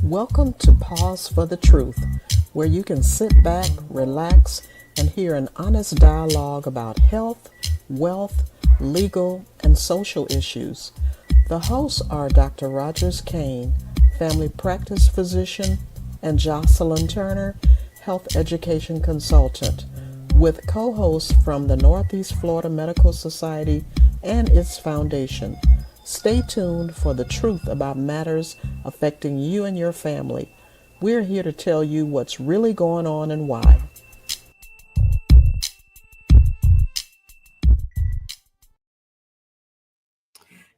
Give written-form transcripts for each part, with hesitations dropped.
Welcome to Pause for the Truth, where you can sit back, relax, and hear an honest dialogue about health, wealth, legal, and social issues. The hosts are Dr. Rogers Kane, family practice physician, and Jocelyn Turner, health education consultant, with co hosts from the Northeast Florida Medical Society and its foundation. Stay tuned for the truth about matters affecting you and your family. We're here to tell you what's really going on and why.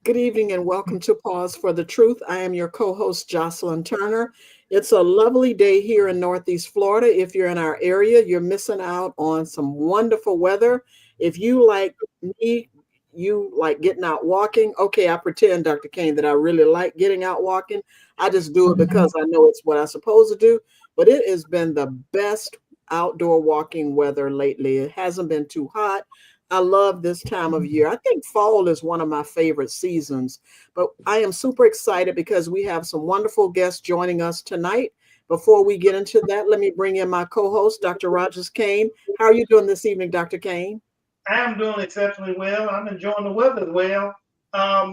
Good evening and welcome to Pause for the Truth. I am your co host, Jocelyn Turner. It's a lovely day here in Northeast Florida. If you're in our area, you're missing out on some wonderful weather. If you, like me, you like getting out walking. Okay, I pretend, Dr. Kane, that I really like getting out walking. I just do it because I know it's what I'm supposed to do. But it has been the best outdoor walking weather lately. It hasn't been too hot. I love this time of year. I think fall is one of my favorite seasons, but I am super excited because we have some wonderful guests joining us tonight. Before we get into that, let me bring in my co-host, Dr. Rogers Kane. How are you doing this evening, Dr. Kane? I am doing exceptionally well. I'm enjoying the weather as well.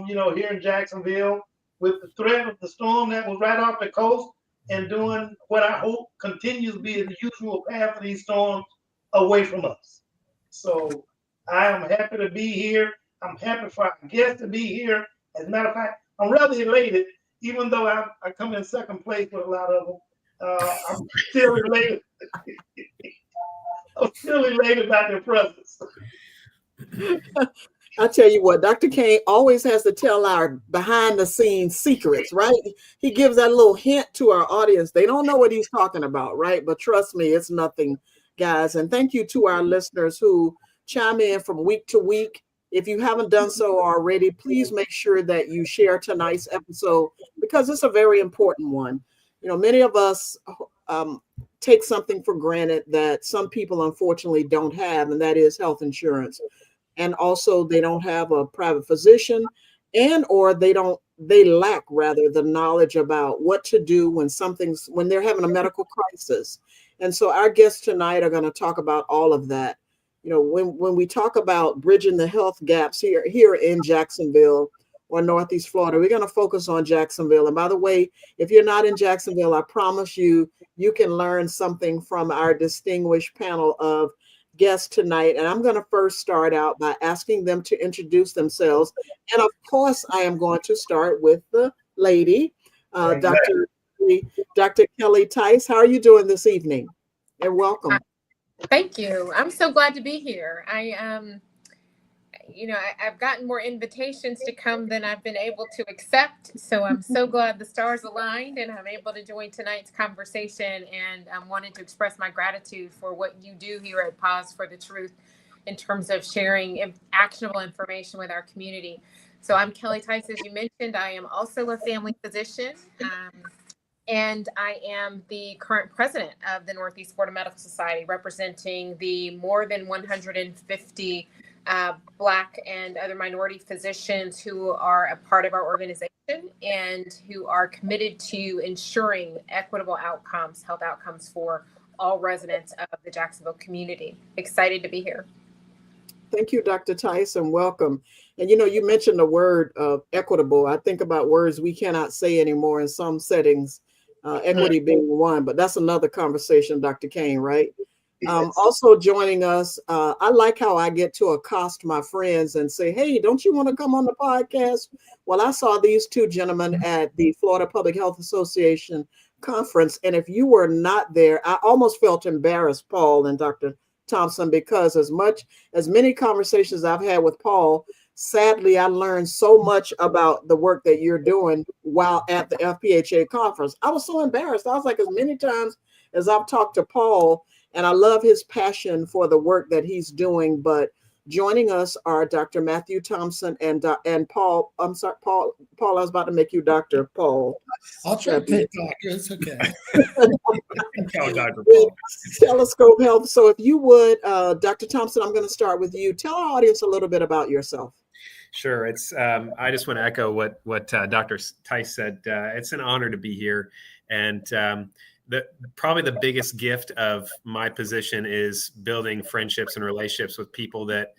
Here in Jacksonville, with the threat of the storm that was right off the coast and doing what I hope continues to be the usual path of these storms away from us. So I am happy to be here. I'm happy for our guests to be here. As a matter of fact, I'm rather elated, even though I come in second place with a lot of them. I'm still elated. I'm still elated about their presence. I tell you what, Dr. Kane always has to tell our behind the scenes secrets, right? He gives that little hint to our audience. They don't know what he's talking about, right? But trust me, it's nothing, guys. And thank you to our listeners who chime in from week to week. If you haven't done so already, please make sure that you share tonight's episode because it's a very important one. You know, many of us um, take something for granted that some people unfortunately don't have, and that is health insurance. And also they don't have a private physician, and or they lack rather the knowledge about what to do when they're having a medical crisis. And so our guests tonight are going to talk about all of that. You know, when we talk about bridging the health gaps here in Jacksonville or Northeast Florida, we're going to focus on Jacksonville. And by the way, if you're not in Jacksonville, I promise you can learn something from our distinguished panel of guests tonight. And I'm going to first start out by asking them to introduce themselves. And of course, I am going to start with the lady, Dr. Dr. Kelly Tice. How are you doing this evening? And welcome. Thank you. I'm so glad to be here. I've gotten more invitations to come than I've been able to accept. So I'm so glad the stars aligned and I'm able to join tonight's conversation. And I wanted to express my gratitude for what you do here at Pause for the Truth in terms of sharing actionable information with our community. So I'm Kelly Tice, as you mentioned. I am also a family physician. And I am the current president of the Northeast Florida Medical Society, representing the more than 150 Black and other minority physicians who are a part of our organization and who are committed to ensuring equitable outcomes, health outcomes for all residents of the Jacksonville community. Excited to be here. Thank you, Dr. Tice, and welcome. And you mentioned the word equitable. I think about words we cannot say anymore in some settings, equity being one, but that's another conversation, Dr. Kane, right? Also joining us, I like how I get to accost my friends and say, hey, don't you want to come on the podcast? Well, I saw these two gentlemen at the Florida Public Health Association conference. And if you were not there, I almost felt embarrassed, Paul and Dr. Thompson, because as many conversations I've had with Paul, sadly, I learned so much about the work that you're doing while at the FPHA conference. I was so embarrassed. I was like, as many times as I've talked to Paul, and I love his passion for the work that he's doing. But joining us are Dr. Matthew Thompson and Paul. I'm sorry, Paul. I was about to make you Dr. Paul. I'll try to take doctor. It's okay. Dr. Paul. Telescope Health. So if you would, Dr. Thompson, I'm going to start with you. Tell our audience a little bit about yourself. Sure. It's I just want to echo what Dr. Tice said. It's an honor to be here, and probably the biggest gift of my position is building friendships and relationships with people that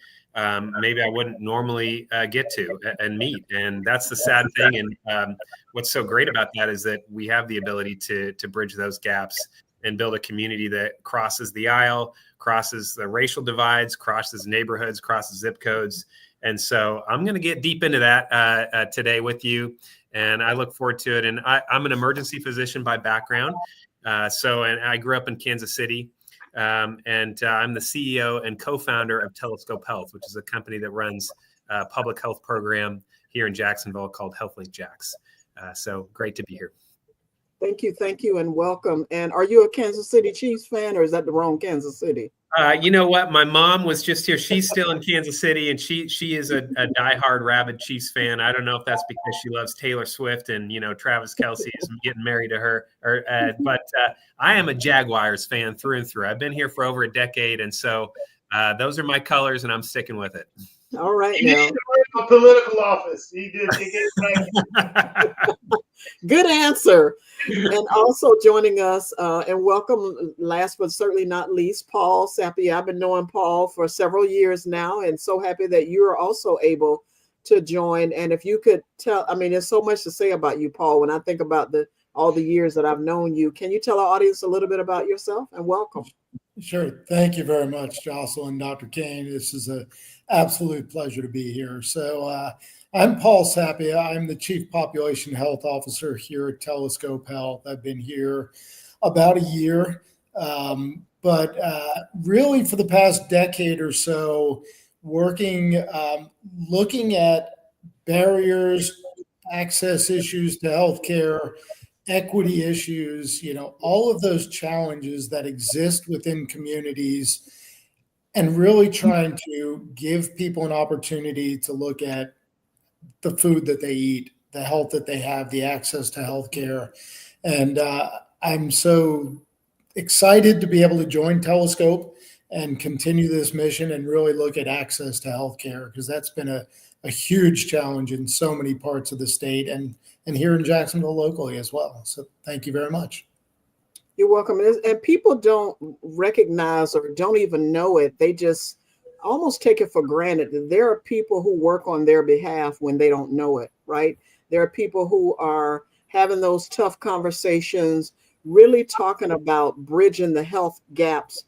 maybe I wouldn't normally get to and meet. And that's the sad thing. And what's so great about that is that we have the ability to bridge those gaps and build a community that crosses the aisle, crosses the racial divides, crosses neighborhoods, crosses zip codes. And so I'm going to get deep into that today with you. And I look forward to it. And I'm an emergency physician by background. And I grew up in Kansas City. I'm the CEO and co-founder of Telescope Health, which is a company that runs a public health program here in Jacksonville called HealthLink Jacks. So great to be here. Thank you, and welcome. And are you a Kansas City Chiefs fan, or is that the wrong Kansas City? You know what? My mom was just here. She's still in Kansas City, and she is a diehard rabid Chiefs fan. I don't know if that's because she loves Taylor Swift and Travis Kelce is getting married to her, but I am a Jaguars fan through and through. I've been here for over a decade, and so those are my colors, and I'm sticking with it. All right, He now. needs to run for political office. He Good answer. And also joining us, and welcome, last but certainly not least, Paul Sappi. I've been knowing Paul for several years now, and so happy that you are also able to join. And if you could tell, I mean, there's so much to say about you, Paul, when I think about all the years that I've known you. Can you tell our audience a little bit about yourself? And welcome. Sure. Thank you very much, Jocelyn, Dr. Kane. This is an absolute pleasure to be here. So I'm Paul Sappi. I'm the Chief Population Health Officer here at Telescope Health. I've been here about a year, but really for the past decade or so, working, looking at barriers, access issues to healthcare, equity issues, all of those challenges that exist within communities, and really trying to give people an opportunity to look at the food that they eat, the health that they have, the access to healthcare. And I'm so excited to be able to join Telescope and continue this mission and really look at access to healthcare, because that's been a huge challenge in so many parts of the state and here in Jacksonville locally as well. So thank you very much. You're welcome. And people don't recognize or don't even know it. They just almost take it for granted that there are people who work on their behalf when they don't know it, right? There are people who are having those tough conversations, really talking about bridging the health gaps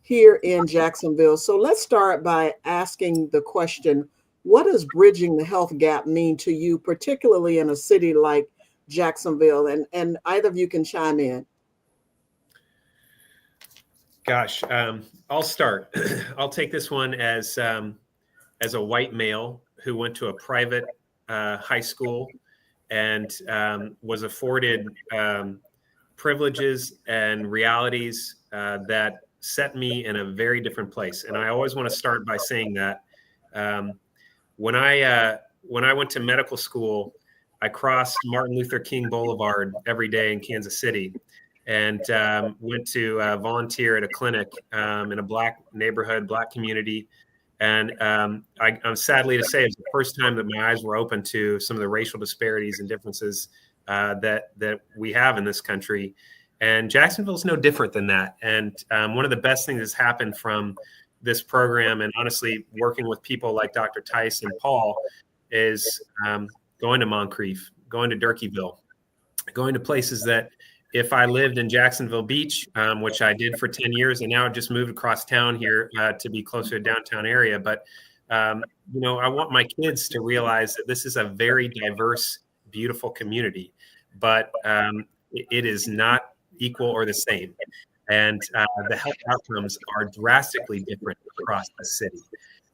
here in Jacksonville. So let's start by asking the question, what does bridging the health gap mean to you, particularly in a city like Jacksonville? And either of you can chime in. Gosh, I'll start. I'll take this one as a white male who went to a private high school and was afforded privileges and realities that set me in a very different place. And I always want to start by saying that when I went to medical school, I crossed Martin Luther King Boulevard every day in Kansas City, and went to volunteer at a clinic in a Black neighborhood, Black community. And I'm sadly to say, it's the first time that my eyes were open to some of the racial disparities and differences that we have in this country. And Jacksonville is no different than that. And one of the best things that's happened from this program, and honestly working with people like Dr. Tice and Paul, is going to Moncrief, going to Durkeeville, going to places that if I lived in Jacksonville Beach, which I did for 10 years, and now I've just moved across town here to be closer to downtown area. But, I want my kids to realize that this is a very diverse, beautiful community, but it is not equal or the same. And the health outcomes are drastically different across the city.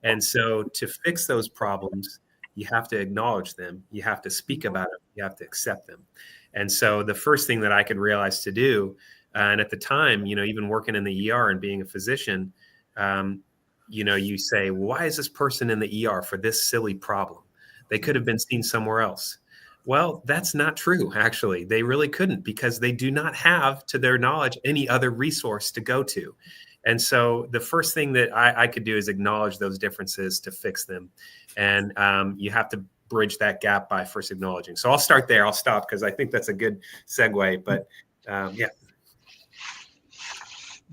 And so to fix those problems, you have to acknowledge them. You have to speak about them. You have to accept them. And so the first thing that I could realize to do, and at the time, even working in the ER and being a physician, you say, why is this person in the ER for this silly problem? They could have been seen somewhere else. Well, that's not true, actually. They really couldn't, because they do not have, to their knowledge, any other resource to go to. And so the first thing that I could do is acknowledge those differences to fix them. And you have to bridge that gap by first acknowledging. So I'll start there. I'll stop because I think that's a good segue. But yeah.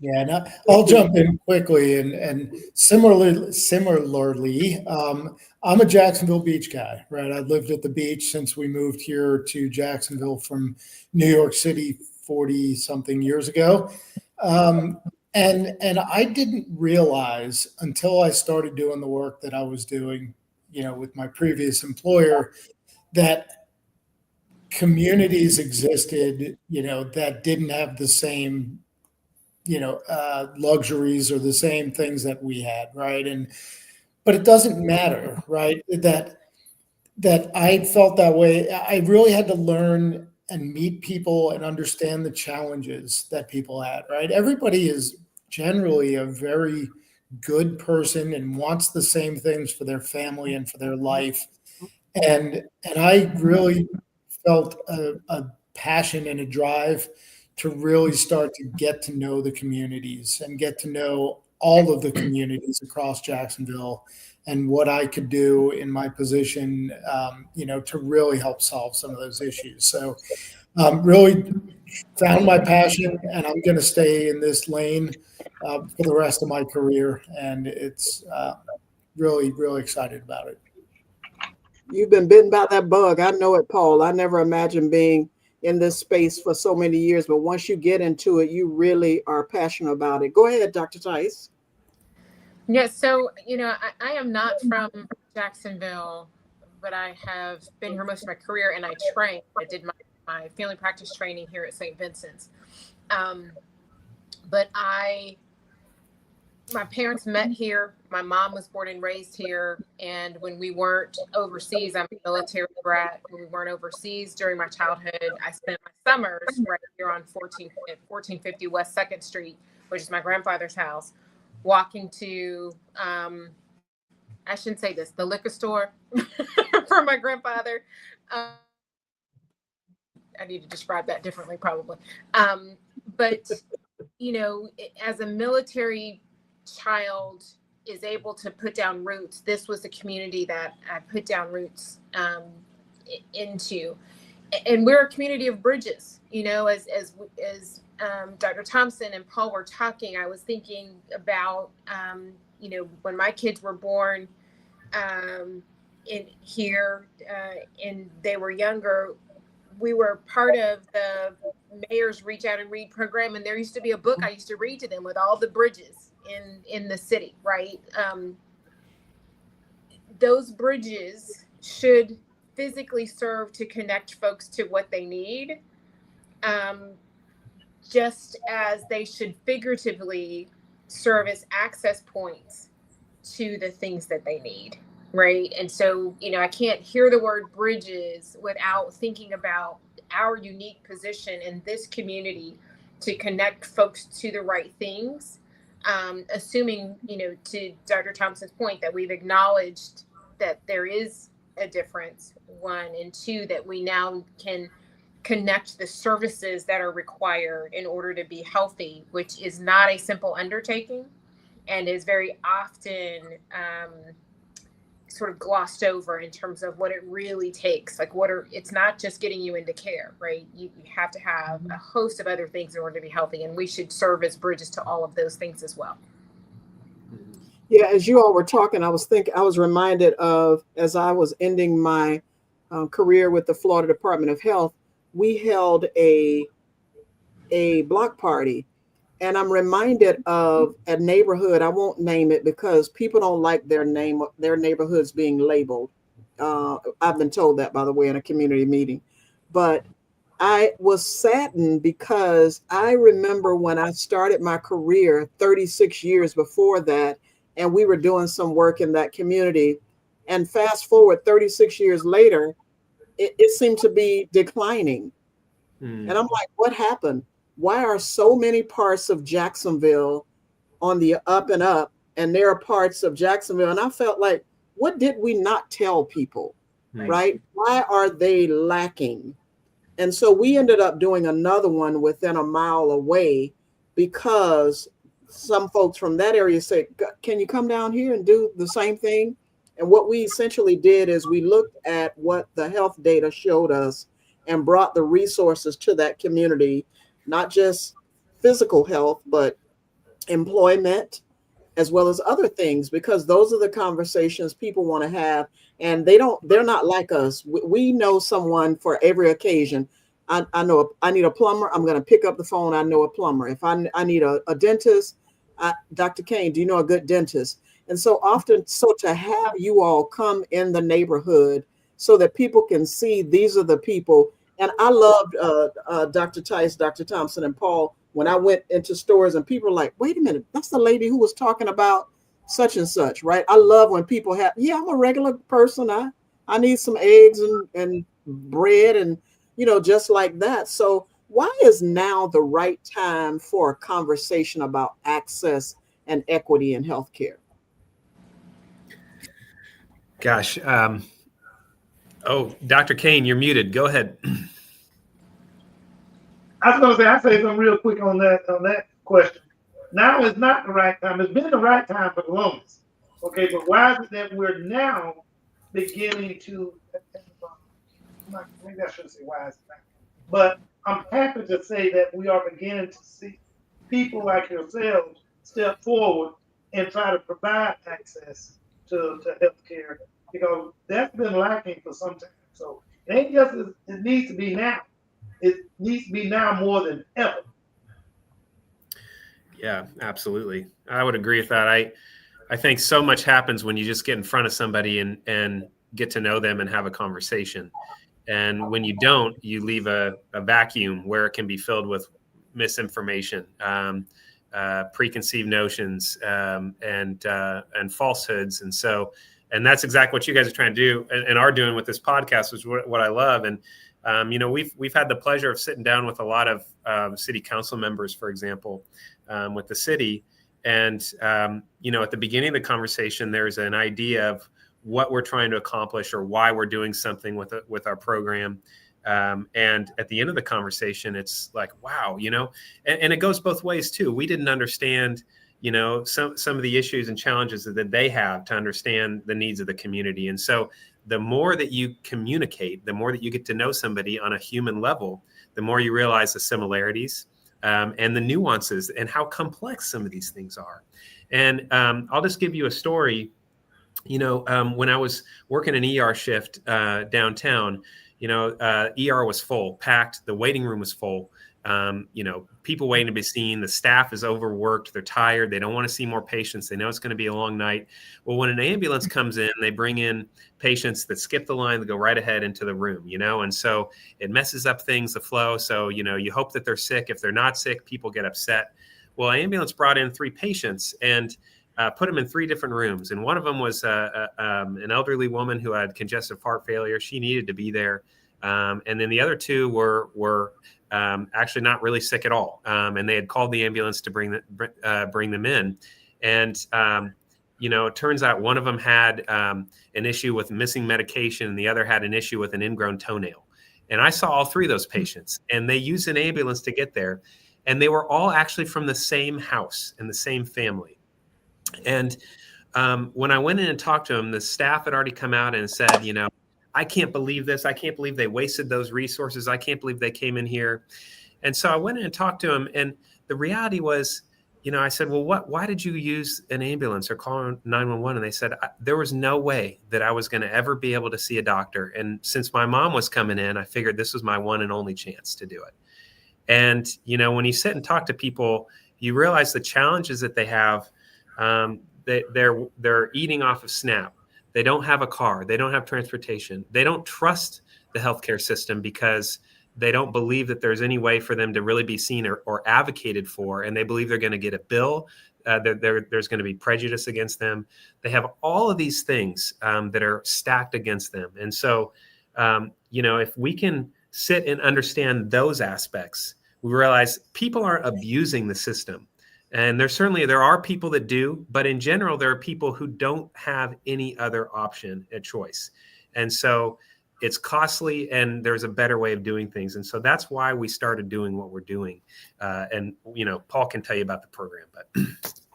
Yeah, and I'll jump in quickly. And similarly, I'm a Jacksonville beach guy, right? I lived at the beach since we moved here to Jacksonville from New York City 40 something years ago. And I didn't realize until I started doing the work that I was doing, with my previous employer, that communities existed, that didn't have the same luxuries or the same things that we had, right? But it doesn't matter, right? That I felt that way. I really had to learn and meet people and understand the challenges that people had, right? Everybody is generally a very good person and wants the same things for their family and for their life. And I really felt a passion and a drive to really start to get to know the communities and get to know all of the communities across Jacksonville and what I could do in my position, to really help solve some of those issues. So really found my passion, and I'm going to stay in this lane for the rest of my career. And it's really, really excited about it. You've been bitten by that bug. I know it, Paul. I never imagined being in this space for so many years, but once you get into it, you really are passionate about it. Go ahead, Dr. Tice. Yeah, so, I am not from Jacksonville, but I have been here most of my career, and I trained. I did my family practice training here at St. Vincent's. But my parents met here. My mom was born and raised here. And when we weren't overseas, I'm a military brat. When we weren't overseas during my childhood, I spent my summers right here on 1450 West 2nd Street, which is my grandfather's house, walking to, I shouldn't say this, the liquor store for my grandfather. I need to describe that differently, probably. But, as a military child is able to put down roots, this was the community that I put down roots into. And we're a community of bridges, as Dr. Thompson and Paul were talking, I was thinking about, when my kids were born in here and they were younger, we were part of the Mayor's Reach Out and Read program. And there used to be a book I used to read to them with all the bridges in the city, right? Those bridges should physically serve to connect folks to what they need, just as they should figuratively serve as access points to the things that they need, right? And so, I can't hear the word bridges without thinking about our unique position in this community to connect folks to the right things, assuming, to Dr. Thompson's point, that we've acknowledged that there is a difference, one, and two, that we now can connect the services that are required in order to be healthy, which is not a simple undertaking and is very often sort of glossed over in terms of what it really takes. Like it's not just getting you into care, right? You have to have a host of other things in order to be healthy, and we should serve as bridges to all of those things as well. Yeah, as you all were talking, I was reminded of, as I was ending my career with the Florida Department of Health, we held a block party, and I'm reminded of a neighborhood. I won't name it because people don't like their neighborhoods being labeled. I've been told that, by the way, in a community meeting. But I was saddened because I remember when I started my career 36 years before that, and we were doing some work in that community. And fast forward 36 years later, it seemed to be declining. And I'm like, what happened? Why are so many parts of Jacksonville on the up and up, and there are parts of Jacksonville? And I felt like, what did we not tell people, right? Why are they lacking? And so we ended up doing another one within a mile away because some folks from that area said, can you come down here and do the same thing? And what we essentially did is we looked at what the health data showed us and brought the resources to that community, not just physical health, but employment, as well as other things, because those are the conversations people want to have. And they're not like us. We know someone for every occasion. I know I need a plumber. I'm going to pick up the phone. I know a plumber. If I need a dentist, Dr. Kane, do you know a good dentist? And so often, so to have you all come in the neighborhood so that people can see these are the people. And I loved Dr. Tice, Dr. Thompson, and Paul when I went into stores and people are like, wait a minute, that's the lady who was talking about such and such, right? I love when people have, yeah, I'm a regular person. I need some eggs and bread and, just like that. So why is now the right time for a conversation about access and equity in healthcare? Gosh. Dr. Kane, you're muted. Go ahead. I was going to say, I'll say something real quick on that question. Now is not the right time. It's been the right time for the longest. Okay, but why is it that we're now beginning to, maybe I shouldn't say why is it not, but I'm happy to say that we are beginning to see people like yourselves step forward and try to provide access to healthcare, because that's been lacking for some time. So it ain't just, it needs to be now. It needs to be now more than ever. Yeah, absolutely. I would agree with that. I think so much happens when you just get in front of somebody and get to know them and have a conversation. And when you don't, you leave a vacuum where it can be filled with misinformation, preconceived notions, and falsehoods. And that's exactly what you guys are trying to do and are doing with this podcast, which is what I love. And we've had the pleasure of sitting down with a lot of city council members, for example, with the city. And, at the beginning of the conversation, there's an idea of what we're trying to accomplish or why we're doing something with our program. And at the end of the conversation, it's like, wow, and it goes both ways too. We didn't understand, some of the issues and challenges that they have to understand the needs of the community. And so the more that you communicate, the more that you get to know somebody on a human level, the more you realize the similarities and the nuances and how complex some of these things are. And I'll just give you a story. When I was working an ER shift downtown, ER was full, packed. The waiting room was full. People waiting to be seen. The staff is overworked. They're tired. They don't want to see more patients. They know it's going to be a long night. Well, when an ambulance comes in, they bring in patients that skip the line, that go right ahead into the room, and so it messes up things, the flow. So, you hope that they're sick. If they're not sick, people get upset. Well, an ambulance brought in 3 patients and put them in 3 different rooms. And one of them was an elderly woman who had congestive heart failure. She needed to be there. And then the other 2 were actually not really sick at all. And they had called the ambulance to bring them in. And, it turns out one of them had an issue with missing medication and the other had an issue with an ingrown toenail. And I saw all 3 of those patients, and they used an ambulance to get there. And they were all actually from the same house and the same family. And when I went in and talked to them, the staff had already come out and said, I can't believe this. I can't believe they wasted those resources. I can't believe they came in here. And so I went in and talked to them. And the reality was, I said, well, why did you use an ambulance or call 911? And they said, there was no way that I was going to ever be able to see a doctor. And since my mom was coming in, I figured this was my one and only chance to do it. And, when you sit and talk to people, you realize the challenges that they have. They're eating off of SNAP. They don't have a car. They don't have transportation. They don't trust the healthcare system because they don't believe that there's any way for them to really be seen or advocated for. And they believe they're going to get a bill. There's going to be prejudice against them. They have all of these things that are stacked against them. And so, if we can sit and understand those aspects, we realize people aren't abusing the system. And there are people that do, but in general, there are people who don't have any other option at choice. And so it's costly and there's a better way of doing things. And so that's why we started doing what we're doing. And Paul can tell you about the program, but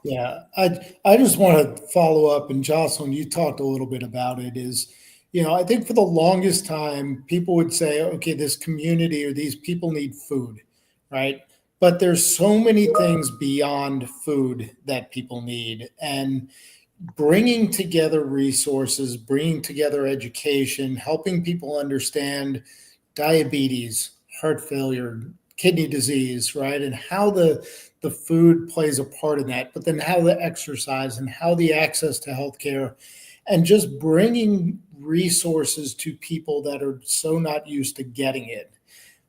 Yeah, I just want to follow up, and Jocelyn, you talked a little bit about it. Is, I think for the longest time, people would say, okay, this community or these people need food, right? But there's so many things beyond food that people need, and bringing together resources, bringing together education, helping people understand diabetes, heart failure, kidney disease, right? And how the food plays a part in that, but then how the exercise and how the access to healthcare, and just bringing resources to people that are so not used to getting it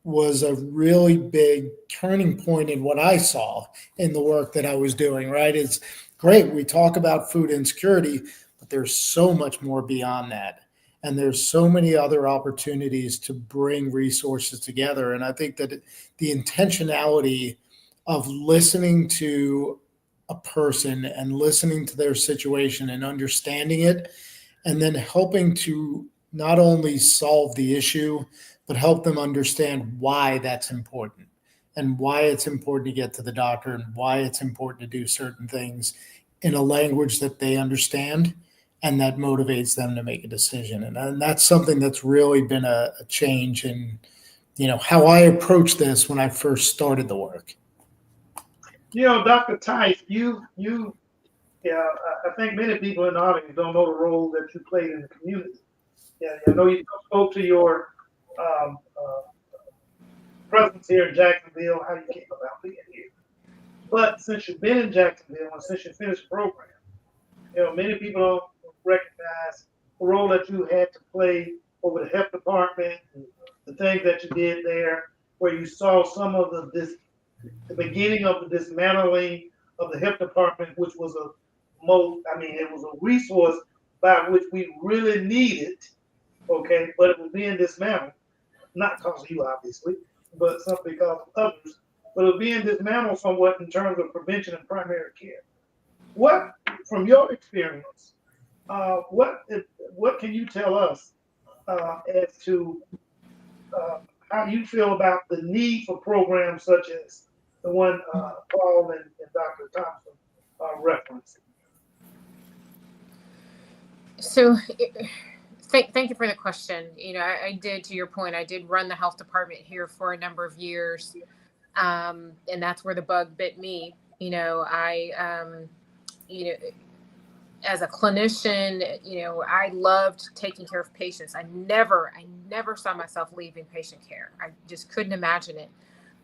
was a really big turning point in what I saw in the work that I was doing, right? It's great. We talk about food insecurity, but there's so much more beyond that. And there's so many other opportunities to bring resources together. And I think that the intentionality of listening to a person and listening to their situation and understanding it, and then helping to not only solve the issue, but help them understand why that's important and why it's important to get to the doctor and why it's important to do certain things in a language that they understand and that motivates them to make a decision. And that's something that's really been a change in, how I approached this when I first started the work. Dr. Tice, yeah, I think many people in the audience don't know the role that you played in the community. Yeah, I know you spoke to your presence here in Jacksonville, how you came about being here. But since you've been in Jacksonville and since you finished the program, many people don't recognize the role that you had to play over the health department, and the things that you did there, where you saw some of the beginning of the dismantling of the health department, which was it was a resource by which we really needed, okay, but it was being dismantled, not because of you, obviously, but something because of others, but it was being dismantled somewhat in terms of prevention and primary care. What, from your experience, what can you tell us as to how you feel about the need for programs such as the one Paul and Dr. Thompson referenced? So, thank you for the question. I did, to your point, I did run the health department here for a number of years, and that's where the bug bit me. As a clinician, I loved taking care of patients. I never saw myself leaving patient care. I just couldn't imagine it.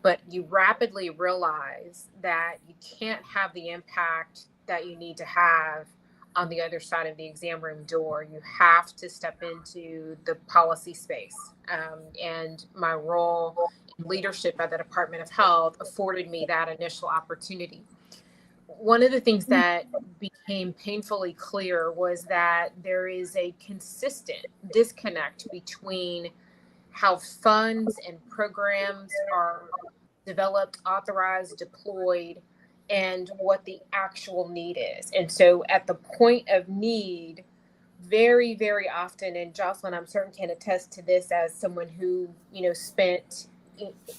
But you rapidly realize that you can't have the impact that you need to have on the other side of the exam room door. You have to step into the policy space. And my role in leadership at the Department of Health afforded me that initial opportunity. One of the things that became painfully clear was that there is a consistent disconnect between how funds and programs are developed, authorized, deployed, and what the actual need is. And so at the point of need, very, very often, and Jocelyn, I'm certain, can attest to this as someone who, spent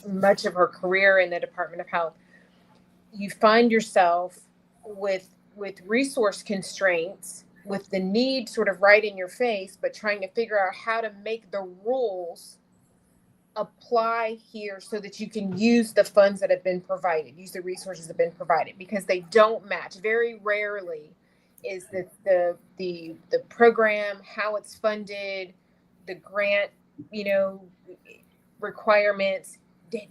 much of her career in the Department of Health, you find yourself with resource constraints, with the need sort of right in your face, but trying to figure out how to make the rules apply here so that you can use the funds that have been provided, use the resources that have been provided, because they don't match. Very rarely is the program, how it's funded, the grant, requirements,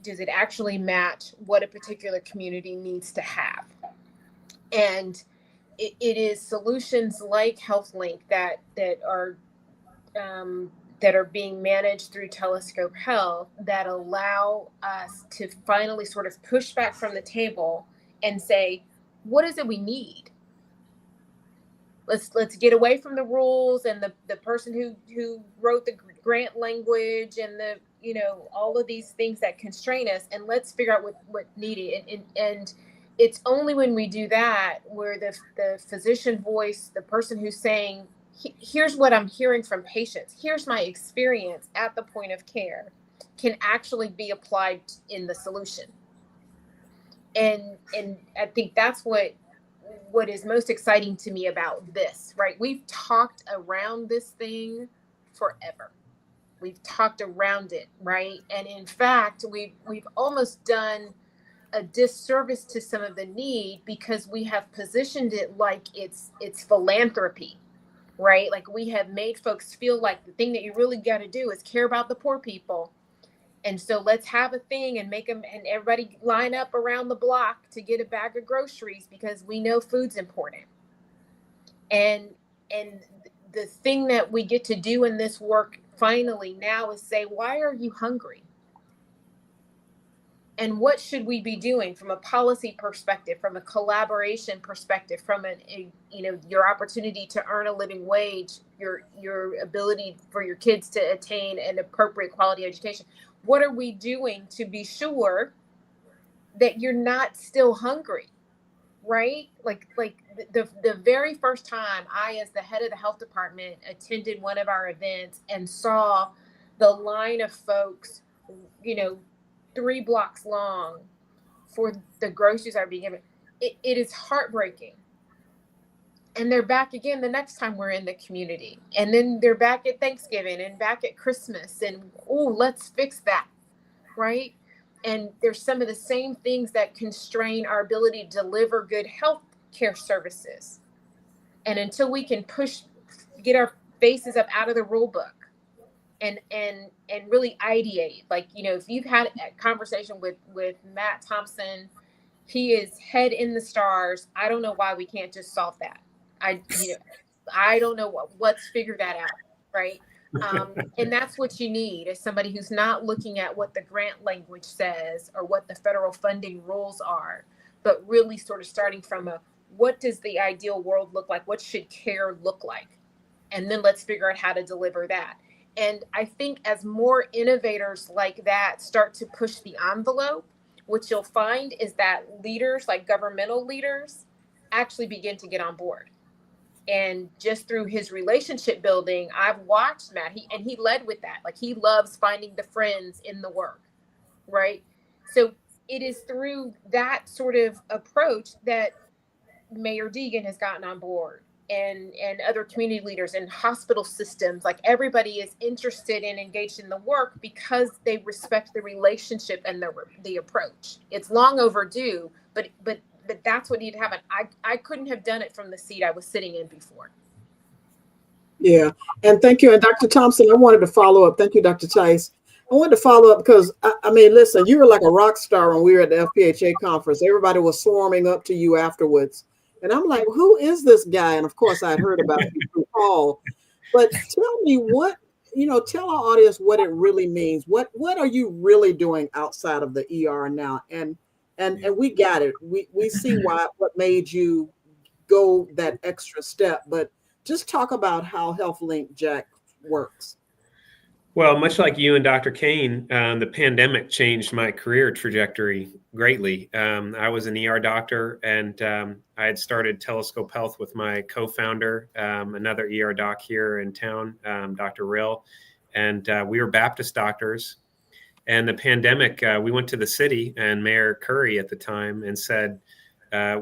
does it actually match what a particular community needs to have? And it is solutions like HealthLink that are being managed through Telescope Health that allow us to finally sort of push back from the table and say, what is it we need? Let's get away from the rules and the person who wrote the grant language and the all of these things that constrain us, and let's figure out what needed. And it's only when we do that where the physician voice, the person who's saying, here's what I'm hearing from patients, here's my experience at the point of care, can actually be applied in the solution. And I think that's what what is most exciting to me about this, right? We've talked around this thing forever. We've talked around it, right? And in fact, we've almost done a disservice to some of the need because we have positioned it like it's philanthropy, right? Like we have made folks feel like the thing that you really got to do is care about the poor people. And so let's have a thing and make them, and everybody line up around the block to get a bag of groceries because we know food's important. And the thing that we get to do in this work finally now is say, why are you hungry? And what should we be doing from a policy perspective, from a collaboration perspective, from your opportunity to earn a living wage, your ability for your kids to attain an appropriate quality education? What are we doing to be sure that you're not still hungry, right? Like the very first time I, as the head of the health department, attended one of our events and saw the line of folks, 3 blocks long for the groceries are being given, it is heartbreaking. And they're back again the next time we're in the community. And then they're back at Thanksgiving and back at Christmas. And, let's fix that, right? And there's some of the same things that constrain our ability to deliver good health care services. And until we can get our faces up out of the rule book, and really ideate, if you've had a conversation with Matt Thompson, he is head in the stars. I don't know why we can't just solve that. I don't know let's figure that out, right? And that's what you need, is somebody who's not looking at what the grant language says or what the federal funding rules are, but really sort of starting from what does the ideal world look like? What should care look like? And then let's figure out how to deliver that. And I think as more innovators like that start to push the envelope, what you'll find is that leaders, like governmental leaders, actually begin to get on board. And just through his relationship building, I've watched Matt, he led with that. Like, he loves finding the friends in the work, right? So it is through that sort of approach that Mayor Deegan has gotten on board. And other community leaders and hospital systems, like everybody is interested and engaged in the work because they respect the relationship and the approach. It's long overdue, but that's what needed to happen. I couldn't have done it from the seat I was sitting in before. Yeah, and thank you. And Dr. Thompson, I wanted to follow up. Thank you, Dr. Tice. I wanted to follow up because, listen, you were like a rock star when we were at the FPHA conference. Everybody was swarming up to you afterwards. And I'm like, who is this guy? And of course, I'd heard about you through Paul. But tell me tell our audience what it really means. What are you really doing outside of the ER now? And we got it. We see what made you go that extra step. But just talk about how HealthLink Jack works. Well, much like you and Dr. Kane, the pandemic changed my career trajectory greatly. I was an ER doctor, and I had started Telescope Health with my co-founder, another ER doc here in town, Dr. Rill, and we were Baptist doctors. And the pandemic, we went to the city, and Mayor Curry at the time, and said,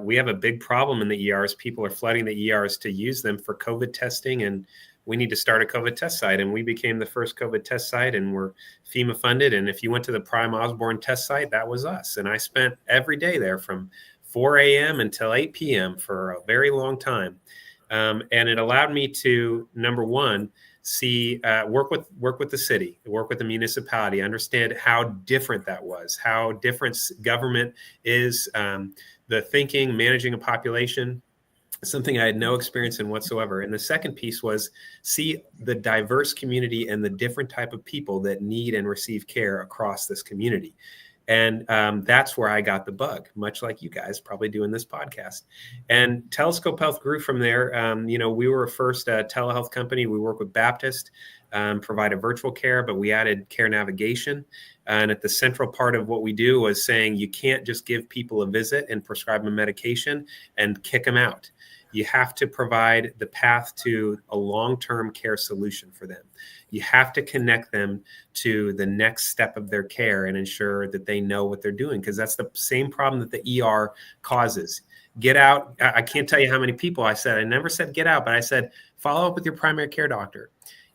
we have a big problem in the ERs. People are flooding the ERs to use them for COVID testing, and we need to start a COVID test site. And we became the first COVID test site, and we're FEMA funded. And if you went to the Prime Osborne test site, that was us. And I spent every day there from 4 a.m. until 8 p.m. for a very long time. And it allowed me to, number one, work with the city, work with the municipality, understand how different that was, how different government is, the thinking, managing a population, something I had no experience in whatsoever. And the second piece was see the diverse community and the different type of people that need and receive care across this community. And that's where I got the bug, much like you guys probably doing this podcast. And Telescope Health grew from there. We were a first telehealth company. We work with Baptist, provided virtual care, but we added care navigation. And at the central part of what we do was saying you can't just give people a visit and prescribe them medication and kick them out. You have to provide the path to a long-term care solution for them. You have to connect them to the next step of their care and ensure that they know what they're doing, because that's the same problem that the ER causes. Get out. I can't tell you how many people I never said get out, but I said, follow up with your primary care doctor.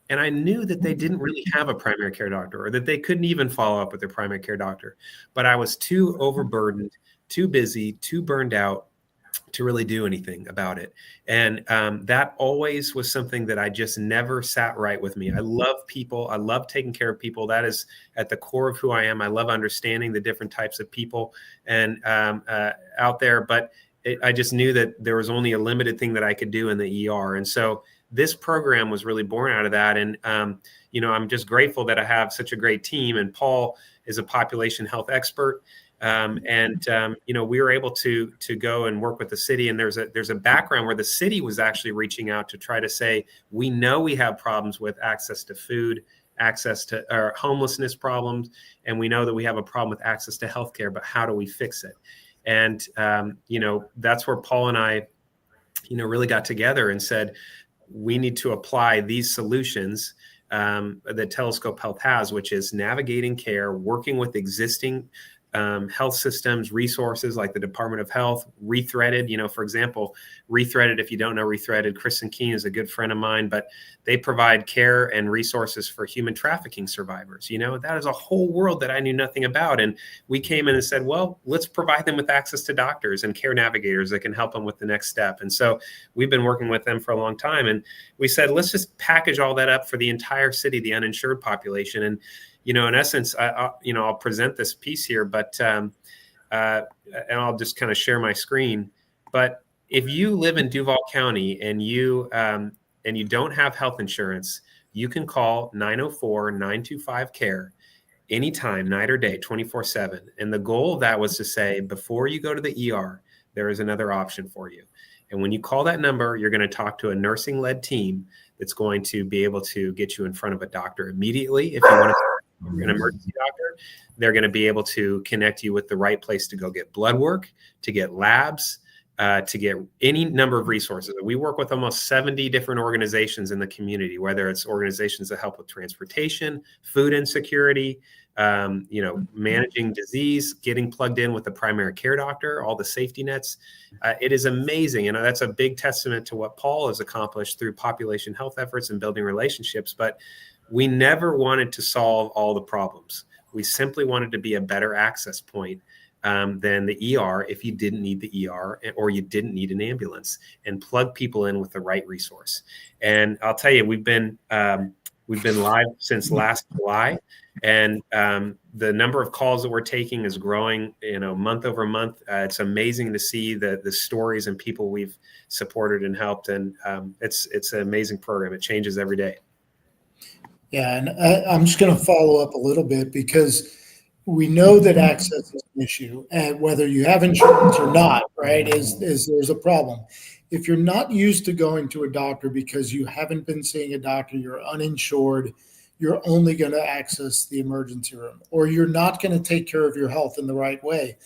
And I knew that they didn't really have a primary care doctor, or that they couldn't even follow up with their primary care doctor. But I was too overburdened, too busy, too burned out to really do anything about it. And that always was something that I just never sat right with me. I love people. I love taking care of people. That is at the core of who I am. I love understanding the different types of people and out there. But I just knew that there was only a limited thing that I could do in the ER. And so this program was really born out of that. And, I'm just grateful that I have such a great team. And Paul is a population health expert. We were able to go and work with the city. And there's a background where the city was actually reaching out to try to say, we know we have problems with access to food, access to our homelessness problems. And we know that we have a problem with access to healthcare, but how do we fix it? And, that's where Paul and I, really got together and said, we need to apply these solutions that Telescope Health has, which is navigating care, working with existing health systems, resources like the Department of Health, Rethreaded, for example, Rethreaded, if you don't know Rethreaded, Kristen Keene is a good friend of mine, but they provide care and resources for human trafficking survivors. That is a whole world that I knew nothing about. And we came in and said, well, let's provide them with access to doctors and care navigators that can help them with the next step. And so we've been working with them for a long time. And we said, let's just package all that up for the entire city, the uninsured population. And in essence, I'll present this piece here, but and I'll just kind of share my screen. But if you live in Duval County and you don't have health insurance, you can call 904-925-CARE anytime, night or day, 24/7. And the goal of that was to say, before you go to the ER, there is another option for you. And when you call that number, you're going to talk to a nursing-led team that's going to be able to get you in front of a doctor immediately. If you want to an emergency doctor, they're going to be able to connect you with the right place to go get blood work, to get labs, to get any number of resources. We work with almost 70 different organizations in the community, whether it's organizations that help with transportation, food insecurity, managing disease, getting plugged in with the primary care doctor, all the safety nets. It is amazing. And that's a big testament to what Paul has accomplished through population health efforts and building relationships. But we never wanted to solve all the problems. We simply wanted to be a better access point than the ER if you didn't need the ER or you didn't need an ambulance, and plug people in with the right resource. And I'll tell you, we've been live since last July, and the number of calls that we're taking is growing, month over month. It's amazing to see the stories and people we've supported and helped, and it's an amazing program. It changes every day. Yeah, and I'm just going to follow up a little bit, because we know that access is an issue, and whether you have insurance or not, right, is there's a problem. If you're not used to going to a doctor because you haven't been seeing a doctor, you're uninsured, you're only going to access the emergency room, or you're not going to take care of your health in the right way.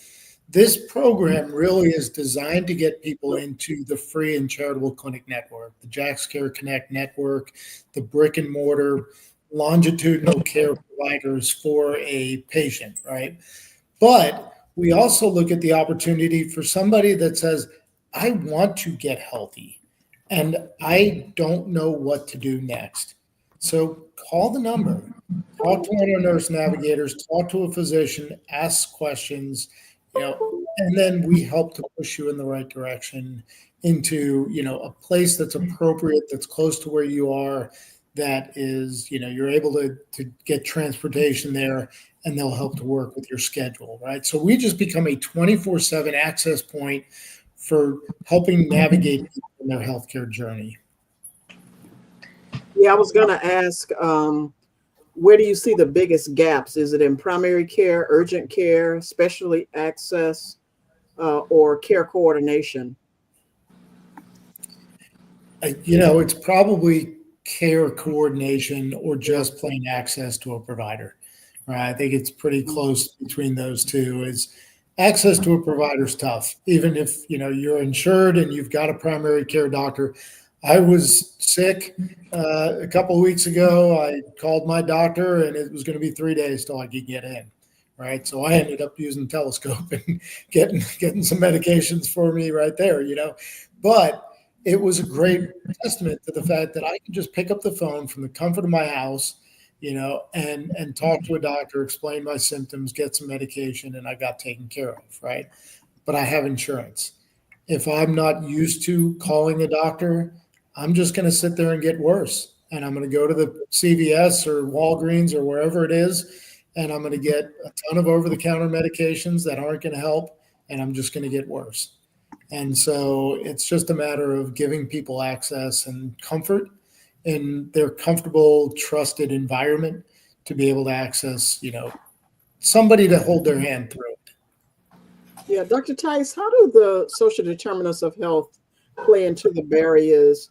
This program really is designed to get people into the free and charitable clinic network, the JacksCare Connect network, the brick and mortar longitudinal care providers for a patient, right? But we also look at the opportunity for somebody that says, I want to get healthy and I don't know what to do next. So call the number, talk to one of our nurse navigators, talk to a physician, ask questions, and then we help to push you in the right direction into, a place that's appropriate, that's close to where you are, that is, you're able to get transportation there, and they'll help to work with your schedule, right? So we just become a 24/7 access point for helping navigate people in their healthcare journey. Yeah, I was going to ask, where do you see the biggest gaps? Is it in primary care, urgent care, specialty access, or care coordination? It's probably care coordination or just plain access to a provider, right? I think it's pretty close between those two. access to a provider is tough, even if you're insured and you've got a primary care doctor. I was sick a couple of weeks ago. I called my doctor, and it was going to be 3 days till I could get in. Right, so I ended up using Telescope and getting some medications for me right there. But it was a great testament to the fact that I could just pick up the phone from the comfort of my house, and talk to a doctor, explain my symptoms, get some medication, and I got taken care of, right? But I have insurance. If I'm not used to calling a doctor, I'm just going to sit there and get worse. And I'm going to go to the CVS or Walgreens or wherever it is, and I'm going to get a ton of over-the-counter medications that aren't going to help, and I'm just going to get worse. And so it's just a matter of giving people access and comfort in their comfortable, trusted environment to be able to access, somebody to hold their hand through it. Yeah, Dr. Tice, how do the social determinants of health play into the barriers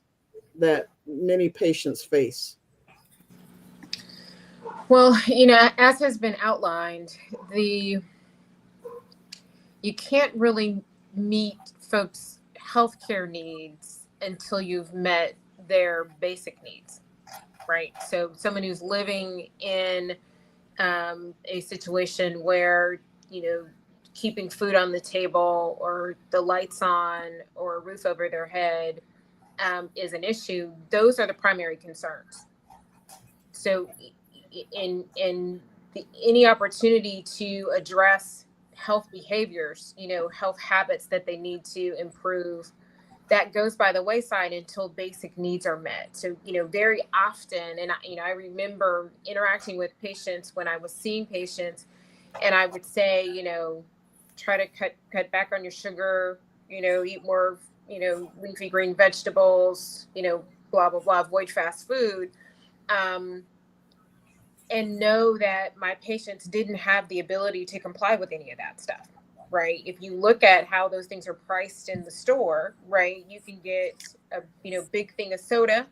that many patients face? Well, as has been outlined, you can't really meet folks' healthcare needs until you've met their basic needs, right? So someone who's living in a situation where, keeping food on the table or the lights on or a roof over their head is an issue. Those are the primary concerns. So any opportunity to address health behaviors, health habits that they need to improve, that goes by the wayside until basic needs are met. So, very often, and I remember interacting with patients when I was seeing patients, and I would say, try to cut back on your sugar, eat more, leafy green vegetables, blah, blah, blah, avoid fast food. And know that my patients didn't have the ability to comply with any of that stuff, right? If you look at how those things are priced in the store, right, you can get a big thing of soda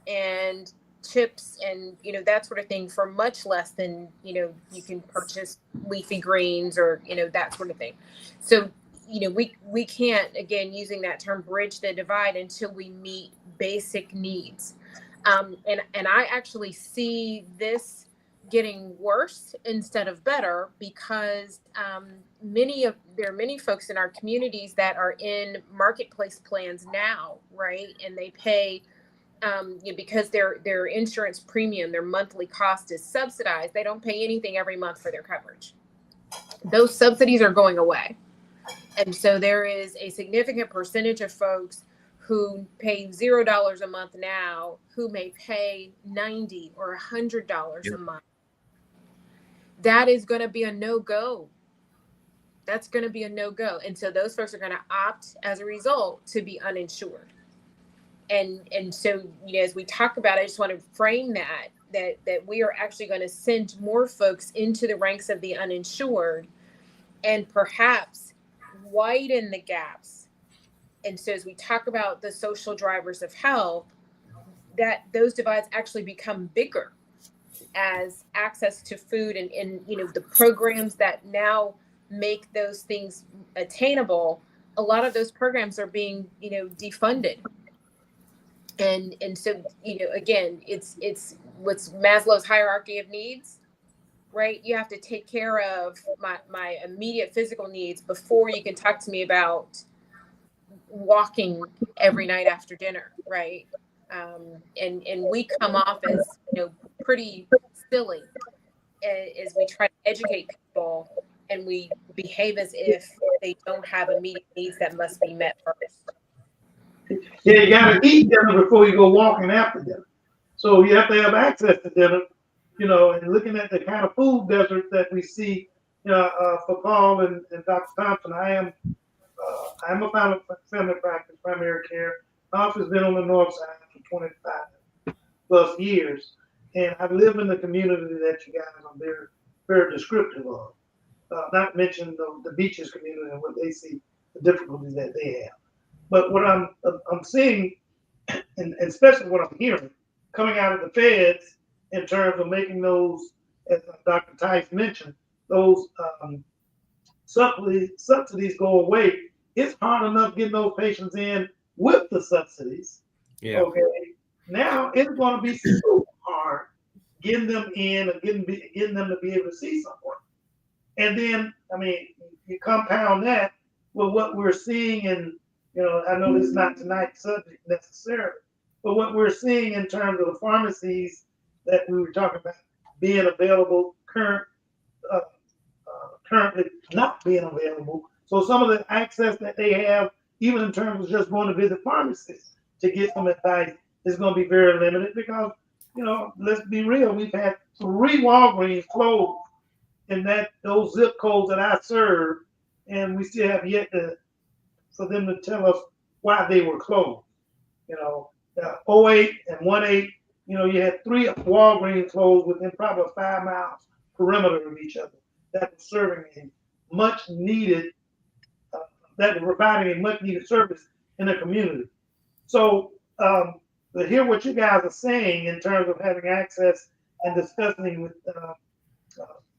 and chips and that sort of thing for much less than you can purchase leafy greens or that sort of thing. So we can't, again, using that term, bridge the divide until we meet basic needs. And I actually see this getting worse instead of better because there are many folks in our communities that are in marketplace plans now, right? And they pay because their insurance premium, their monthly cost is subsidized. They don't pay anything every month for their coverage. Those subsidies are going away. And so there is a significant percentage of folks who pay $0 a month now, who may pay $90 or $100 a month. That is going to be a no-go. That's going to be a no-go. And so those folks are going to opt as a result to be uninsured. And so, as we talk about, I just want to frame that we are actually going to send more folks into the ranks of the uninsured and perhaps widen the gaps. And so as we talk about the social drivers of health, that those divides actually become bigger as access to food and the programs that now make those things attainable. A lot of those programs are being, defunded. And so, again, it's what's Maslow's hierarchy of needs, right? You have to take care of my immediate physical needs before you can talk to me about walking every night after dinner, right? And we come off as pretty silly as we try to educate people, and we behave as if they don't have immediate needs that must be met first. Yeah, you got to eat dinner before you go walking after dinner. So you have to have access to dinner, and looking at the kind of food desert that we see, for Paul and Dr. Thompson. I'm a family practice, primary care. My office has been on the north side for 25 plus years. And I live in the community that you guys are very, very descriptive of. Not to mention the beaches community and what they see, the difficulties that they have. But what I'm seeing, and especially what I'm hearing, coming out of the feds in terms of making those, as Dr. Tice mentioned, those subsidies go away, it's hard enough getting those patients in with the subsidies. Yeah. Okay. Now it's going to be so hard getting them in and getting them to be able to see someone. And then, I mean, you compound that with what we're seeing in, I know this is not tonight's subject necessarily, but what we're seeing in terms of the pharmacies that we were talking about being available, currently not being available. So some of the access that they have, even in terms of just going to visit pharmacists to get some advice, is going to be very limited because, let's be real, we've had 3 Walgreens closed in those zip codes that I serve, and we still have yet for them to tell us why they were closed. 08 and 18, you had 3 Walgreens closed within probably a 5 miles perimeter of each other that were serving a much needed, that were providing a much needed service in the community. So to hear what you guys are saying in terms of having access and discussing with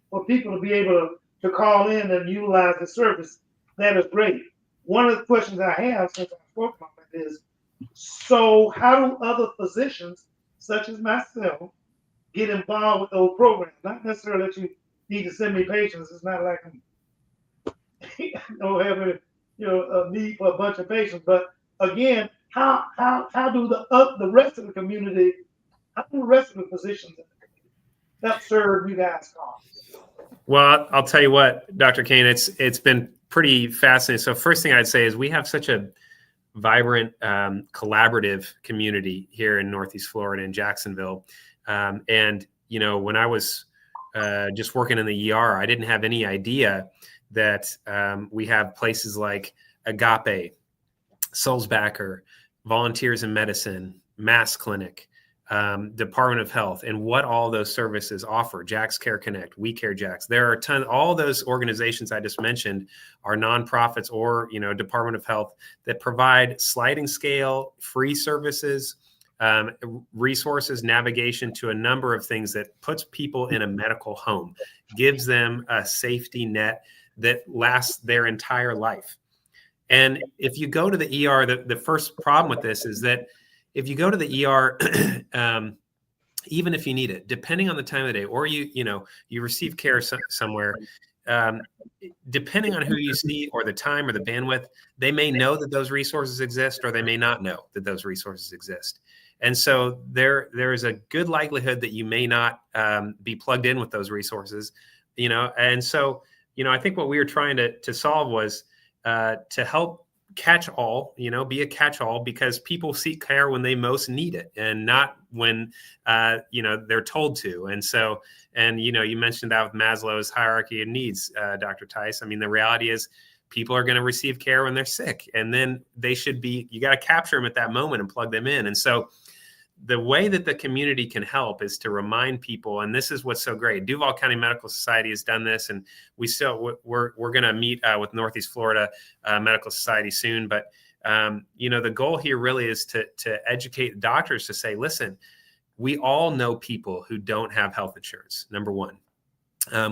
for people to be able to call in and utilize the service, that is great. One of the questions I have since I spoke about it is, so how do other physicians, such as myself, get involved with those programs? Not necessarily that you need to send me patients. It's not like I'm having a need for a bunch of patients. But again, how do the rest of the community, how do the rest of the physicians in the community that serve you guys call? Well, I'll tell you what, Dr. Kane, it's been pretty fascinating. So first thing I'd say is we have such a vibrant, collaborative community here in Northeast Florida in Jacksonville. And, when I was just working in the ER, I didn't have any idea that we have places like Agape, Sulzbacher, Volunteers in Medicine, Mass Clinic, Department of Health, and what all those services offer. Jax Care Connect, We Care Jax. There are a ton. All those organizations I just mentioned are nonprofits or Department of Health that provide sliding scale free services, resources, navigation to a number of things that puts people in a medical home, gives them a safety net that lasts their entire life. And if you go to the ER, the first problem with this is that if you go to the ER, even if you need it, depending on the time of the day, or you receive care somewhere, depending on who you see or the time or the bandwidth, they may know that those resources exist, or they may not know that those resources exist. And so there is a good likelihood that you may not be plugged in with those resources, And so, I think what we were trying to solve was to help catch all, be a catch all, because people seek care when they most need it and not when, they're told to. And so, you mentioned that with Maslow's hierarchy of needs, Dr. Tice. I mean, the reality is people are going to receive care when they're sick, and then you got to capture them at that moment and plug them in. And so the way that the community can help is to remind people, and this is what's so great. Duval County Medical Society has done this, and we're going to meet with Northeast Florida Medical Society soon. But the goal here really is to educate doctors to say, listen, we all know people who don't have health insurance. Number one,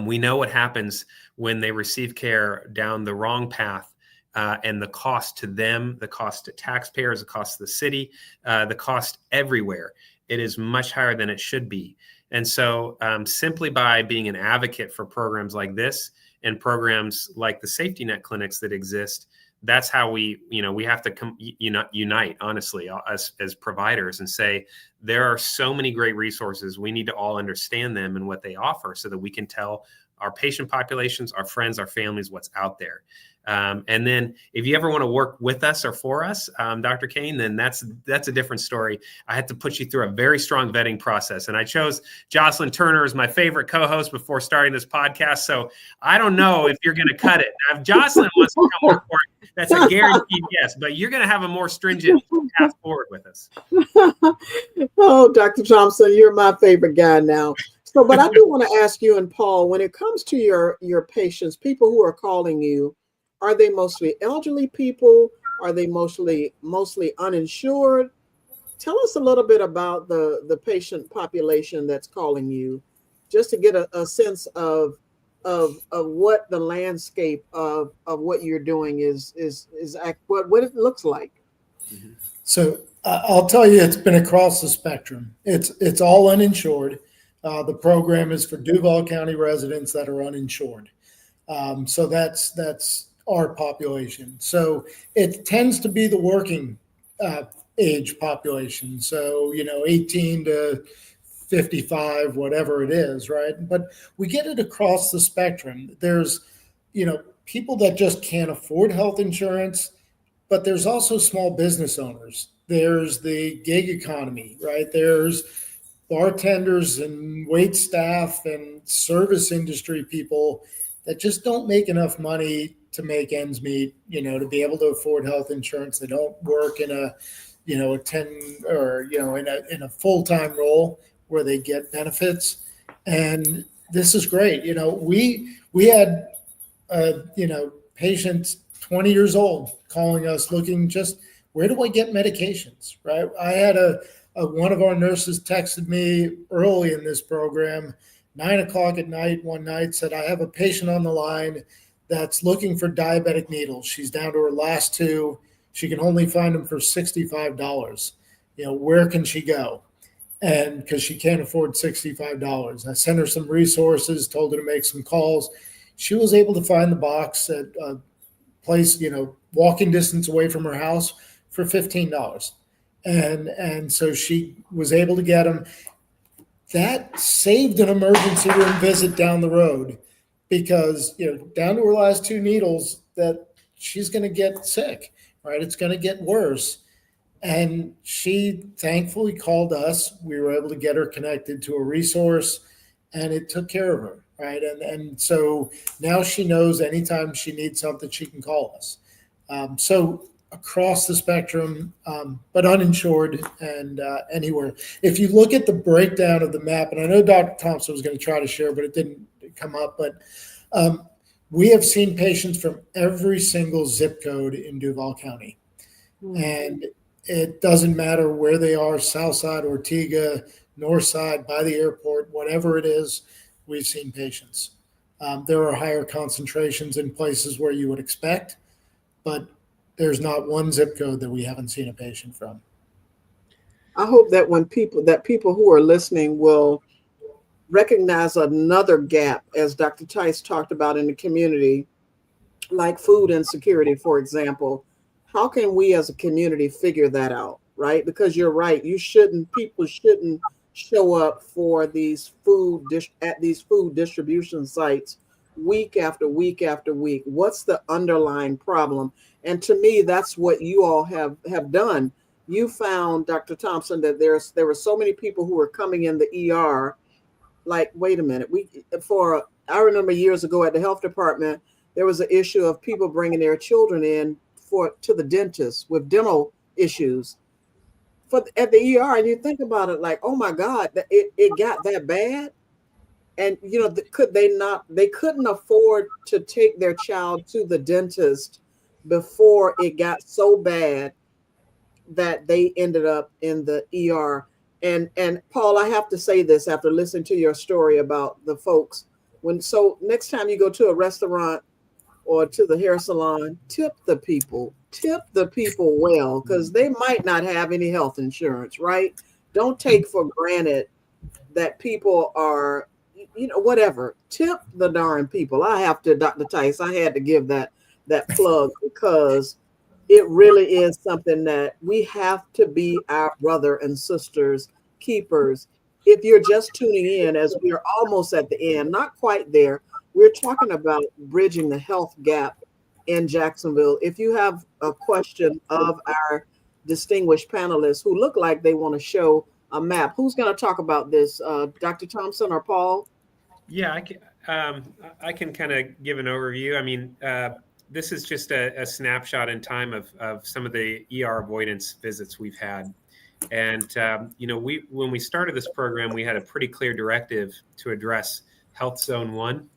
we know what happens when they receive care down the wrong path. And the cost to them, the cost to taxpayers, the cost to the city, the cost everywhere, it is much higher than it should be. And so simply by being an advocate for programs like this and programs like the safety net clinics that exist, that's how we have to unite, honestly, as providers, and say, there are so many great resources. We need to all understand them and what they offer so that we can tell our patient populations, our friends, our families, what's out there. And then if you ever want to work with us or for us, Dr. Kane, then that's a different story. I had to put you through a very strong vetting process, and I chose Jocelyn Turner as my favorite co-host before starting this podcast. So I don't know if you're going to cut it. Now, if Jocelyn wants to come work for it, that's a guaranteed yes, but you're going to have a more stringent path forward with us. Oh, Dr. Thompson, you're my favorite guy now. So, but I do want to ask you and Paul, when it comes to your patients, people who are calling you, are they mostly elderly people? Are they mostly uninsured? Tell us a little bit about the patient population that's calling you, just to get a sense of of what the landscape of what you're doing what it looks like. So I'll tell you, it's been across the spectrum. It's all uninsured. The program is for Duval County residents that are uninsured. So that's our population. So it tends to be the working age population. So 18 to 55, whatever it is, right? But we get it across the spectrum. There's people that just can't afford health insurance, but there's also small business owners. There's the gig economy, right? There's bartenders and wait staff and service industry people that just don't make enough money to make ends meet, to be able to afford health insurance. They don't work in a 10 or, in a full-time role where they get benefits. And this is great. We had, patients 20 years old calling us looking just, where do I get medications, right? I had one of our nurses texted me early in this program, 9:00 at night, one night, said, I have a patient on the line that's looking for diabetic needles. She's down to her last two. She can only find them for $65. Where can she go? And because she can't afford $65. I sent her some resources, told her to make some calls. She was able to find the box at a place, walking distance away from her house for $15. And so she was able to get them. That saved an emergency room visit down the road because, down to her last two needles, that she's going to get sick, right? It's going to get worse. And she thankfully called us. We were able to get her connected to a resource, and it took care of her, right? And so now she knows anytime she needs something, she can call us. So across the spectrum, but uninsured and anywhere. If you look at the breakdown of the map, and I know Dr. Thompson was going to try to share, but it didn't come up, but we have seen patients from every single zip code in Duval County. And it doesn't matter where they are, South Side, Ortega, North Side, by the airport, whatever it is, we've seen patients. There are higher concentrations in places where you would expect, but there's not one zip code that we haven't seen a patient from. I hope that people who are listening will recognize another gap, as Dr. Tice talked about, in the community, like food insecurity, for example. How can we as a community figure that out, right? Because you're right, people shouldn't show up for these at these food distribution sites week after week after week. What's the underlying problem? And to me, that's what you all have done. You found, Dr. Thompson, that there were so many people who were coming in the ER. Like, wait a minute, I remember years ago at the health department, there was an issue of people bringing their children in to the dentist with dental issues at the ER, and you think about it like, oh my God, it got that bad. And they couldn't afford to take their child to the dentist before it got so bad that they ended up in the ER. And Paul, I have to say this after listening to your story about the folks. Next time you go to a restaurant or to the hair salon, tip the people well, because they might not have any health insurance, right? Don't take for granted that people are, whatever. Tip the darn people. I have to, Dr. Tice, I had to give that plug, because it really is something that we have to be our brother and sisters keepers. If you're just tuning in, as we are almost at the end, not quite there, we're talking about bridging the health gap in Jacksonville. If you have a question of our distinguished panelists who look like they want to show a map, who's going to talk about this? Dr. Thompson or Paul? Yeah, I can kind of give an overview. I mean, this is just a snapshot in time of some of the ER avoidance visits we've had. And, when we started this program, we had a pretty clear directive to address Health Zone 1,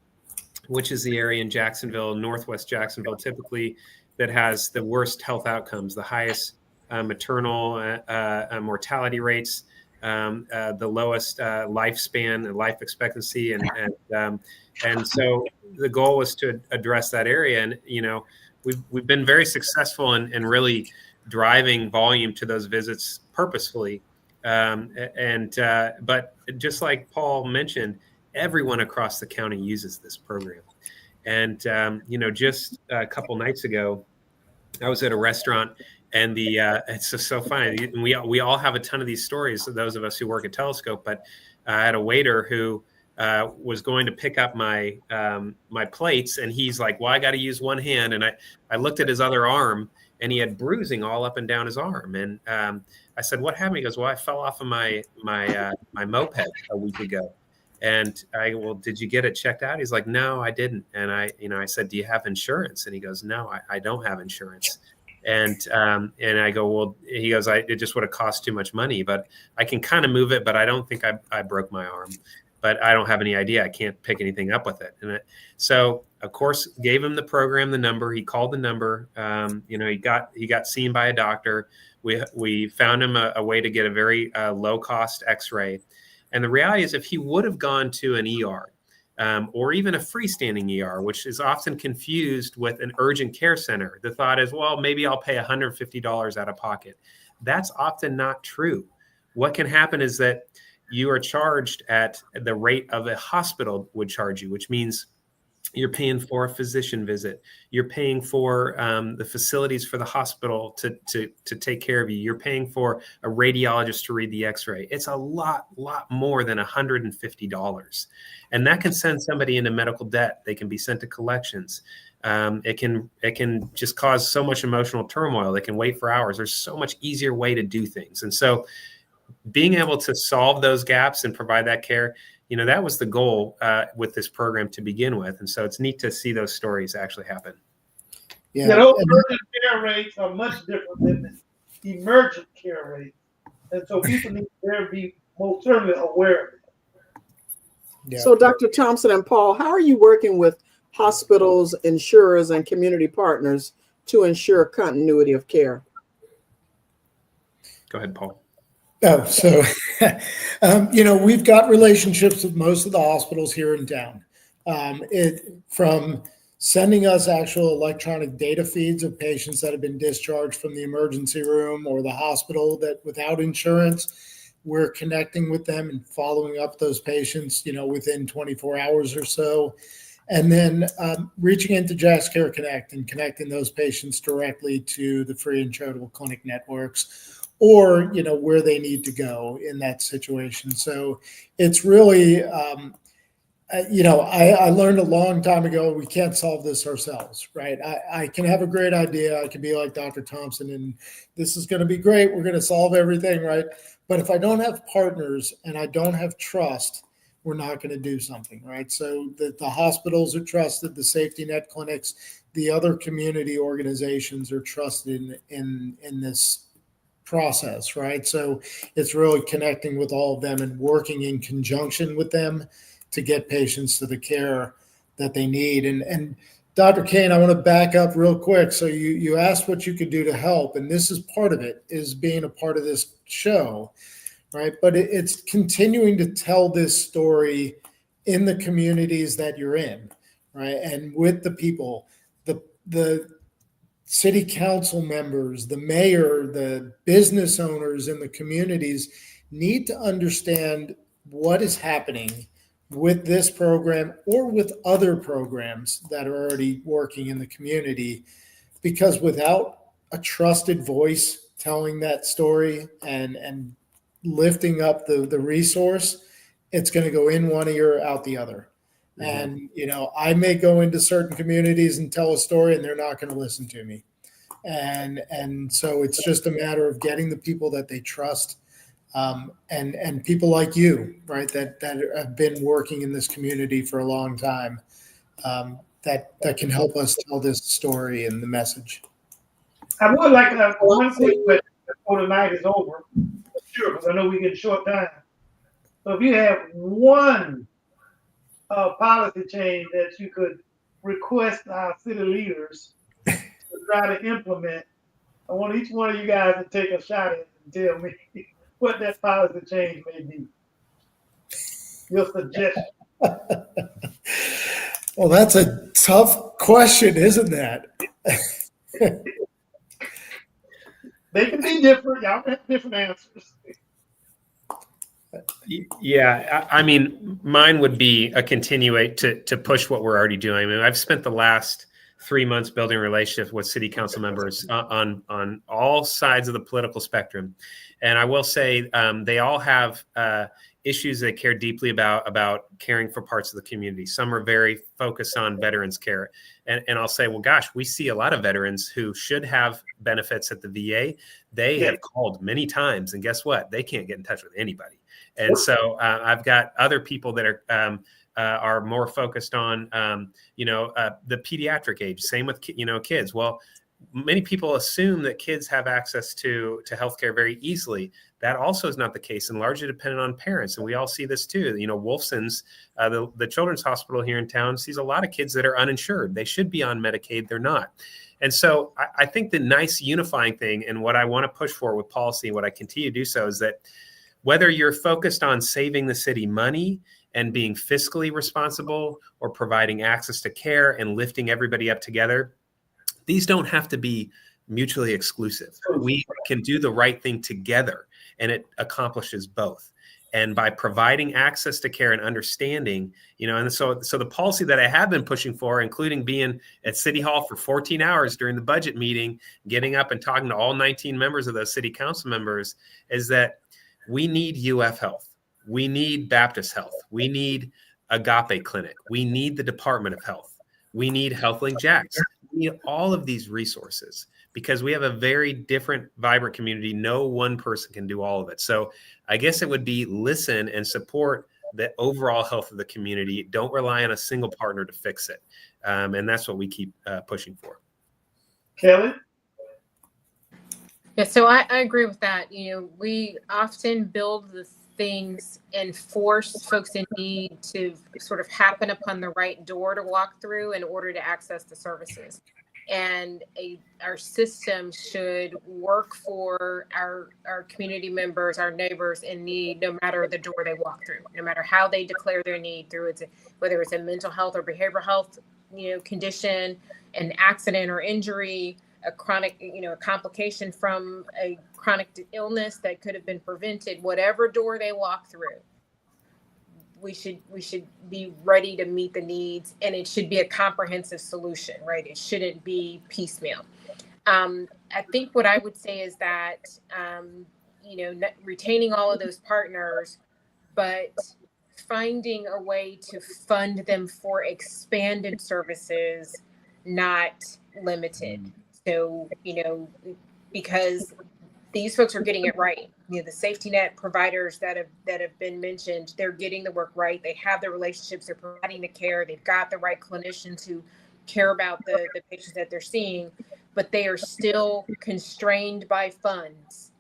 which is the area in Jacksonville, Northwest Jacksonville, typically, that has the worst health outcomes, the highest maternal mortality rates, the lowest lifespan and life expectancy, and so the goal was to address that area. And we've been very successful in really driving volume to those visits purposefully. But just like Paul mentioned, everyone across the county uses this program. And just a couple nights ago, I was at a restaurant, and it's just so funny. And we all have a ton of these stories, those of us who work at Telescope. But I had a waiter who was going to pick up my plates, and he's like, "Well, I got to use one hand." And I looked at his other arm, and he had bruising all up and down his arm. And I said, "What happened?" He goes, "Well, I fell off of my moped a week ago." And well, did you get it checked out? He's like, "No, I didn't." And I said, "Do you have insurance?" And he goes, "No, I don't have insurance." And I go, "Well," he goes, "It just would have cost too much money, but I can kind of move it, but I don't think I broke my arm, but I don't have any idea. I can't pick anything up with it." And so of course gave him the program, the number. He called the number. He got seen by a doctor. We found him a way to get a very low cost X-ray. And the reality is, if he would have gone to an ER or even a freestanding ER, which is often confused with an urgent care center, the thought is, well, maybe I'll pay $150 out of pocket. That's often not true. What can happen is that you are charged at the rate of a hospital would charge you, which means you're paying for a physician visit. You're paying for the facilities for the hospital to take care of you. You're paying for a radiologist to read the X-ray. It's a lot more than $150, and that can send somebody into medical debt. They can be sent to collections. It can just cause so much emotional turmoil. They can wait for hours. There's so much easier way to do things, and so being able to solve those gaps and provide that care, that was the goal with this program to begin with. And so it's neat to see those stories actually happen. Yeah, those urgent care rates are much different than the emergent care rates. And so people need to be most certainly aware of it. Yeah. So Dr. Thompson and Paul, how are you working with hospitals, insurers, and community partners to ensure continuity of care? Go ahead, Paul. Oh, so, we've got relationships with most of the hospitals here in town. From sending us actual electronic data feeds of patients that have been discharged from the emergency room or the hospital that without insurance, we're connecting with them and following up those patients, within 24 hours or so. And then reaching into JaxCare Connect and connecting those patients directly to the free and charitable clinic networks, or where they need to go in that situation. So it's really, I learned a long time ago, we can't solve this ourselves, right? I can have a great idea. I can be like Dr. Thompson, and this is going to be great. We're going to solve everything, right? But if I don't have partners and I don't have trust, we're not going to do something, right? So the hospitals are trusted, the safety net clinics, the other community organizations are trusted in this process, right? So it's really connecting with all of them and working in conjunction with them to get patients to the care that they need. And Dr. Kane, I want to back up real quick. So you asked what you could do to help, and this is part of it, is being a part of this show, right? But it's continuing to tell this story in the communities that you're in, right? And with the people, the city council members, the mayor, the business owners in the communities need to understand what is happening with this program or with other programs that are already working in the community, because without a trusted voice telling that story and lifting up the resource, it's going to go in one ear, out the other. And, I may go into certain communities and tell a story and they're not going to listen to me. And so it's just a matter of getting the people that they trust, and people like you, right, that have been working in this community for a long time, that can help us tell this story and the message. I would like to have one quick question before the night is over, sure, because I know we get short time. So if you have one policy change that you could request our city leaders to try to implement, I want each one of you guys to take a shot at it and tell me what that policy change may be. Your suggestion. Well, that's a tough question, isn't that? They can be different. Y'all can have different answers. Yeah, I mean, mine would be a continuate to push what we're already doing. I mean, I've spent the last 3 months building relationships with city council members on all sides of the political spectrum, and I will say they all have issues they care deeply about caring for parts of the community. Some are very focused on veterans care, and I'll say, well, gosh, we see a lot of veterans who should have benefits at the VA. They have called many times, and guess what? They can't get in touch with anybody. And so I've got other people that are more focused on, the pediatric age. Same with, kids. Well, many people assume that kids have access to healthcare very easily. That also is not the case, and largely dependent on parents. And we all see this too. Wolfson's, the children's hospital here in town, sees a lot of kids that are uninsured. They should be on Medicaid. They're not. And so I think the nice unifying thing, and what I want to push for with policy, and what I continue to do so, is that whether you're focused on saving the city money and being fiscally responsible, or providing access to care and lifting everybody up together, these don't have to be mutually exclusive. We can do the right thing together, and it accomplishes both. And by providing access to care and understanding, and so the policy that I have been pushing for, including being at City Hall for 14 hours during the budget meeting, getting up and talking to all 19 members of those city council members, is that we need UF Health. We need Baptist Health. We need Agape Clinic. We need the Department of Health. We need HealthLink Jax. We need all of these resources because we have a very different, vibrant community. No one person can do all of it. So I guess it would be listen and support the overall health of the community. Don't rely on a single partner to fix it. And that's what we keep pushing for. Kelly? Yeah, so I agree with that. We often build the things and force folks in need to sort of happen upon the right door to walk through in order to access the services. And our system should work for our community members, our neighbors in need, no matter the door they walk through, no matter how they declare their need through it, whether it's a mental health or behavioral health, condition, an accident or injury, a chronic, a complication from a chronic illness that could have been prevented. Whatever door they walk through, we should be ready to meet the needs, and it should be a comprehensive solution, right? It shouldn't be piecemeal. I think what I would say is that retaining all of those partners, but finding a way to fund them for expanded services, not limited. So, because these folks are getting it right. The safety net providers that have been mentioned, they're getting the work right. They have the relationships, they're providing the care, they've got the right clinicians who care about the patients that they're seeing, but they are still constrained by funds.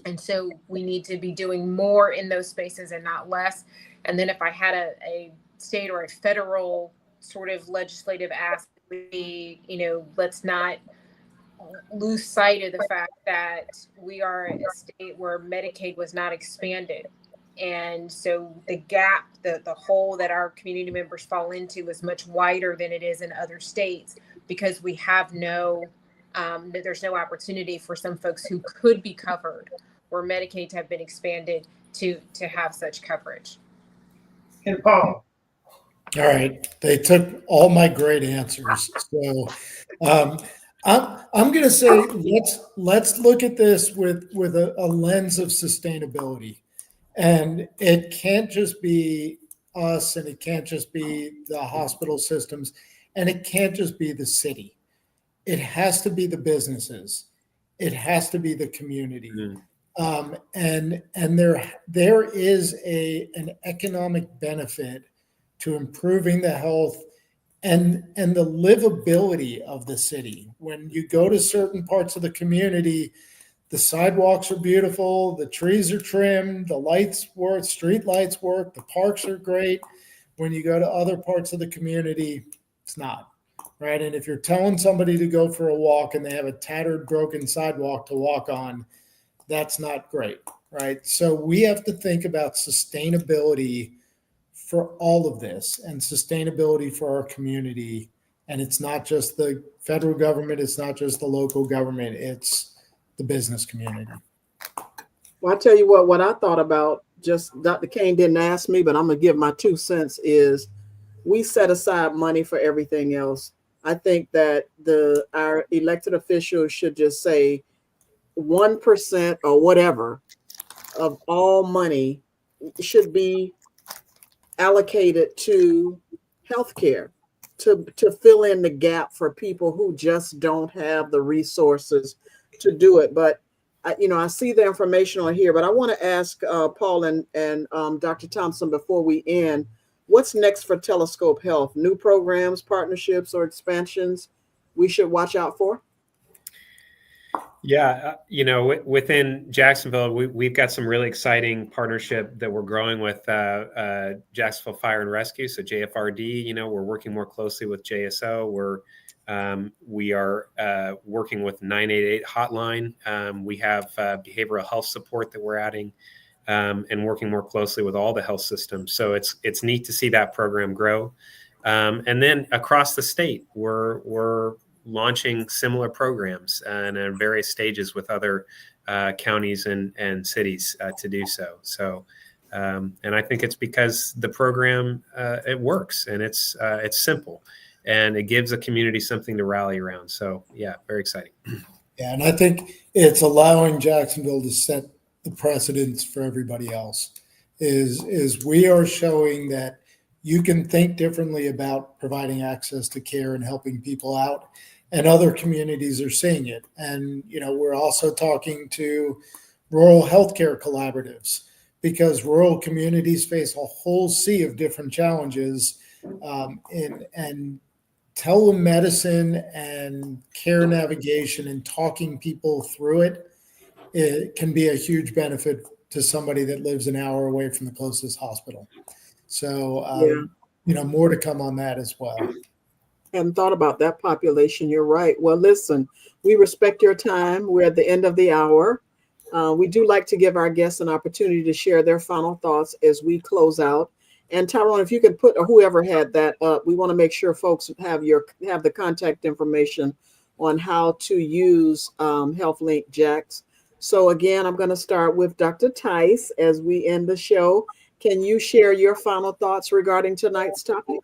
And so we need to be doing more in those spaces and not less. And then if I had a state or a federal sort of legislative ask, let's not lose sight of the fact that we are a state where Medicaid was not expanded. And so the gap, the hole that our community members fall into is much wider than it is in other states, because we have there's no opportunity for some folks who could be covered where Medicaid have been expanded to have such coverage. And Paul. All right. They took all my great answers. So I'm going to say let's look at this with a lens of sustainability. And it can't just be us, and it can't just be the hospital systems, and it can't just be the city. It has to be the businesses. It has to be the community. And there is an economic benefit to improving the health and the livability of the city. When you go to certain parts of the community, the sidewalks are beautiful, the trees are trimmed, the lights work, street lights work, the parks are great. When you go to other parts of the community, it's not, right? And if you're telling somebody to go for a walk and they have a tattered, broken sidewalk to walk on, that's not great, right? So we have to think about sustainability for all of this and sustainability for our community. And it's not just the federal government, it's not just the local government, it's the business community. Well, I tell you what I thought about, just Dr. Kane didn't ask me, but I'm going to give my 2 cents, is we set aside money for everything else. I think that our elected officials should just say 1% or whatever of all money should be allocated to healthcare, to fill in the gap for people who just don't have the resources to do it. But I see the information on here, but I want to ask Paul and Dr. Thompson before we end, what's next for Telescope Health? New programs, partnerships, or expansions we should watch out for? Yeah, within Jacksonville, we've got some really exciting partnership that we're growing with Jacksonville Fire and Rescue, so JFRD. We're working more closely with JSO. We are working with 988 hotline. We have behavioral health support that we're adding, and working more closely with all the health systems. So it's neat to see that program grow. And then across the state, we're launching similar programs and in various stages with other counties and cities to do so. So, and I think it's because the program it works and it's simple and it gives a community something to rally around. So, yeah, very exciting. Yeah, and I think it's allowing Jacksonville to set the precedence for everybody else. Is we are showing that you can think differently about providing access to care and helping people out. And other communities are seeing it. And, we're also talking to rural healthcare collaboratives because rural communities face a whole sea of different challenges. And telemedicine and care navigation and talking people through it can be a huge benefit to somebody that lives an hour away from the closest hospital. So, more to come on that as well. Hadn't thought about that population. You're right. Well, listen, we respect your time. We're at the end of the hour. We do like to give our guests an opportunity to share their final thoughts as we close out. And Tyrone, if you could put, or whoever had that up, we want to make sure folks have the contact information on how to use HealthLink Jax. So again, I'm going to start with Dr. Tice as we end the show. Can you share your final thoughts regarding tonight's topic?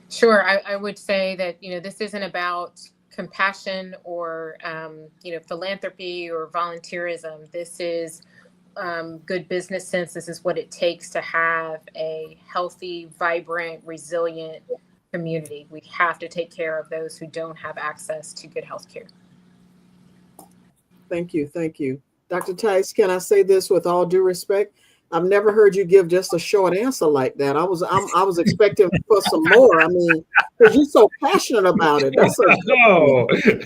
Sure. I would say that, this isn't about compassion or, philanthropy or volunteerism. This is good business sense. This is what it takes to have a healthy, vibrant, resilient community. We have to take care of those who don't have access to good health care. Thank you. Thank you. Dr. Tice, can I say this with all due respect? I've never heard you give just a short answer like that. I was expecting for some more. I mean, because you're so passionate about it. That's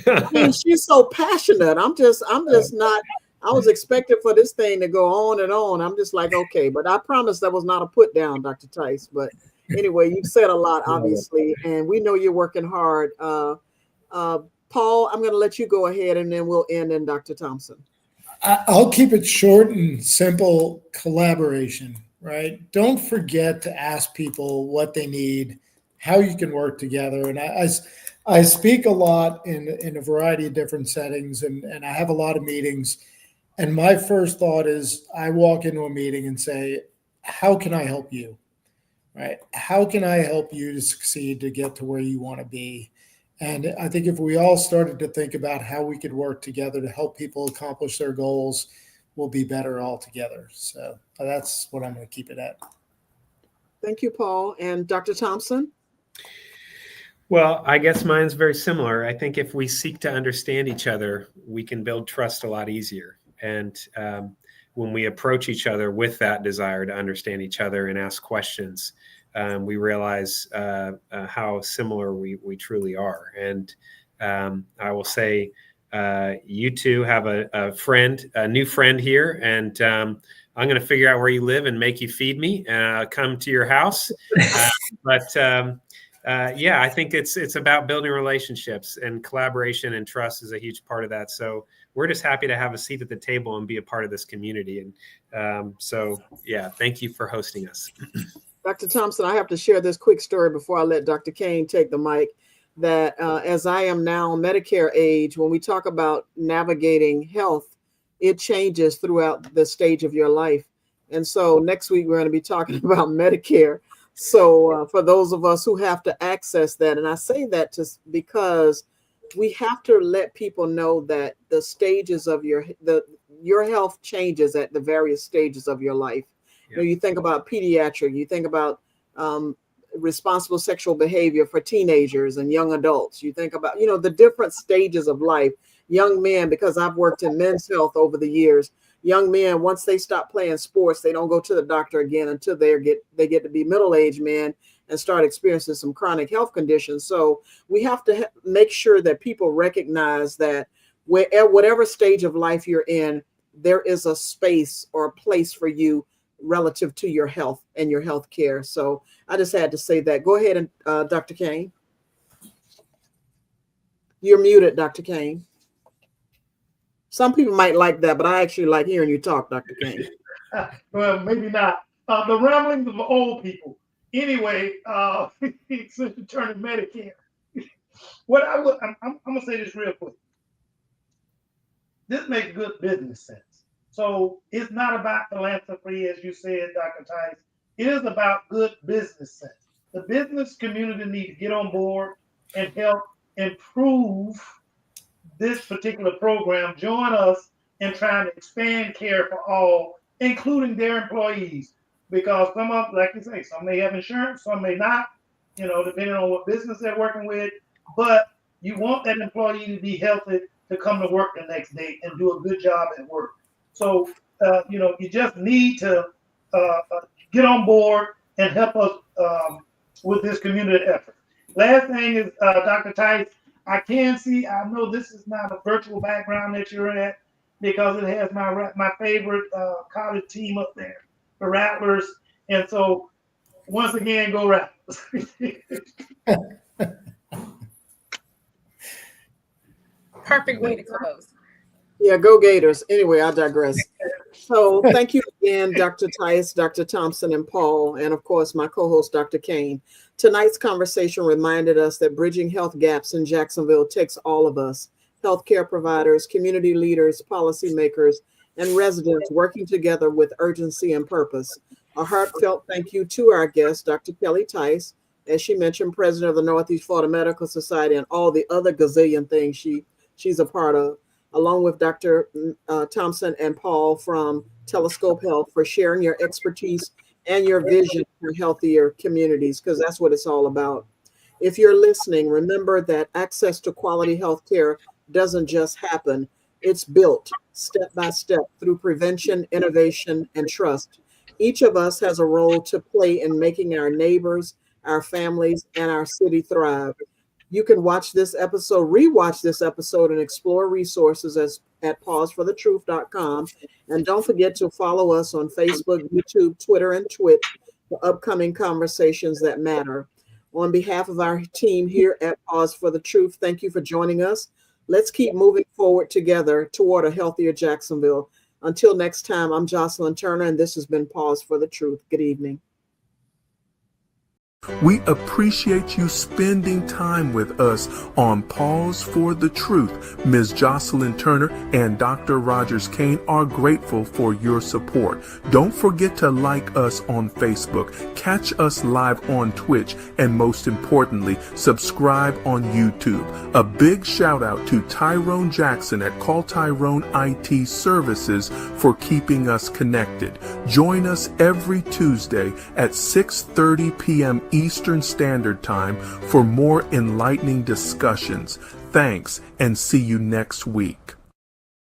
I mean, she's so passionate. I'm just not. I was expecting for this thing to go on and on. I'm just like, okay, but I promise that was not a put down, Dr. Tice. But anyway, you've said a lot, obviously, and we know you're working hard. Paul, I'm going to let you go ahead, and then we'll end in Dr. Thompson. I'll keep it short and simple. Collaboration, right? Don't forget to ask people what they need, how you can work together. And I speak a lot in a variety of different settings, and I have a lot of meetings. And my first thought is I walk into a meeting and say, how can I help you? Right? How can I help you to succeed, to get to where you want to be? And I think if we all started to think about how we could work together to help people accomplish their goals, we'll be better all together. So that's what I'm going to keep it at. Thank you, Paul. And Dr. Thompson? Well, I guess mine's very similar. I think if we seek to understand each other, we can build trust a lot easier. And when we approach each other with that desire to understand each other and ask questions, we realize how similar we truly are. And I will say, you two have a new friend here, and I'm going to figure out where you live and make you feed me and come to your house. But Yeah, I think it's about building relationships, and collaboration and trust is a huge part of that. So we're just happy to have a seat at the table and be a part of this community. And so, yeah, thank you for hosting us. Dr. Thompson, I have to share this quick story before I let Dr. Kane take the mic. That as I am now Medicare age, when we talk about navigating health, it changes throughout the stage of your life. And so next week, we're going to be talking about Medicare. So for those of us who have to access that, and I say that because we have to let people know that the stages of your health changes at the various stages of your life. You know, you think about pediatric, you think about responsible sexual behavior for teenagers and young adults. You think about, you know, the different stages of life. Young men, because I've worked in men's health over the years, young men, once they stop playing sports, they don't go to the doctor again until they get to be middle-aged men and start experiencing some chronic health conditions. So we have to make sure that people recognize that whatever stage of life you're in, there is a space or a place for you relative to your health and your health care. So I just had to say that. Go ahead, and Dr. Kane. You're muted, Dr. Kane. Some people might like that, but I actually like hearing you talk, Dr. Kane. Well, maybe not. The ramblings of old people. Anyway, since you're turning Medicare, I'm gonna say this real quick. This makes good business sense. So it's not about philanthropy, as you said, Dr. Tice. It is about good business sense. The business community needs to get on board and help improve this particular program. Join us in trying to expand care for all, including their employees. Because some of, like you say, some may have insurance, some may not, you know, depending on what business they're working with. But you want that employee to be healthy to come to work the next day and do a good job at work. So, you know, you just need to get on board and help us with this community effort. Last thing is, Dr. Tice, I know this is not a virtual background that you're at, because it has my favorite college team up there, the Rattlers. And so, once again, go Rattlers. Perfect way to close. Yeah, go Gators. Anyway, I digress. So thank you again, Dr. Tice, Dr. Thompson, and Paul, and of course, my co-host, Dr. Kane. Tonight's conversation reminded us that bridging health gaps in Jacksonville takes all of us, healthcare providers, community leaders, policymakers, and residents working together with urgency and purpose. A heartfelt thank you to our guest, Dr. Kelly Tice, as she mentioned, president of the Northeast Florida Medical Society, and all the other gazillion things she's a part of, along with Dr. Thompson and Paul from Telescope Health, for sharing your expertise and your vision for healthier communities, because that's what it's all about. If you're listening, remember that access to quality health care doesn't just happen. It's built step by step through prevention, innovation, and trust. Each of us has a role to play in making our neighbors, our families, and our city thrive. You can watch this episode, rewatch this episode, and explore resources at pauseforthetruth.com. And don't forget to follow us on Facebook, YouTube, Twitter, and Twitch for upcoming conversations that matter. On behalf of our team here at Pause for the Truth, thank you for joining us. Let's keep moving forward together toward a healthier Jacksonville. Until next time, I'm Jocelyn Turner, and this has been Pause for the Truth. Good evening. We appreciate you spending time with us on Pause for the Truth. Ms. Jocelyn Turner and Dr. Rogers Kane are grateful for your support. Don't forget to like us on Facebook, catch us live on Twitch, and most importantly, subscribe on YouTube. A big shout out to Tyrone Jackson at Call Tyrone IT Services for keeping us connected. Join us every Tuesday at 6:30 p.m. Eastern Standard Time for more enlightening discussions. Thanks, and see you next week.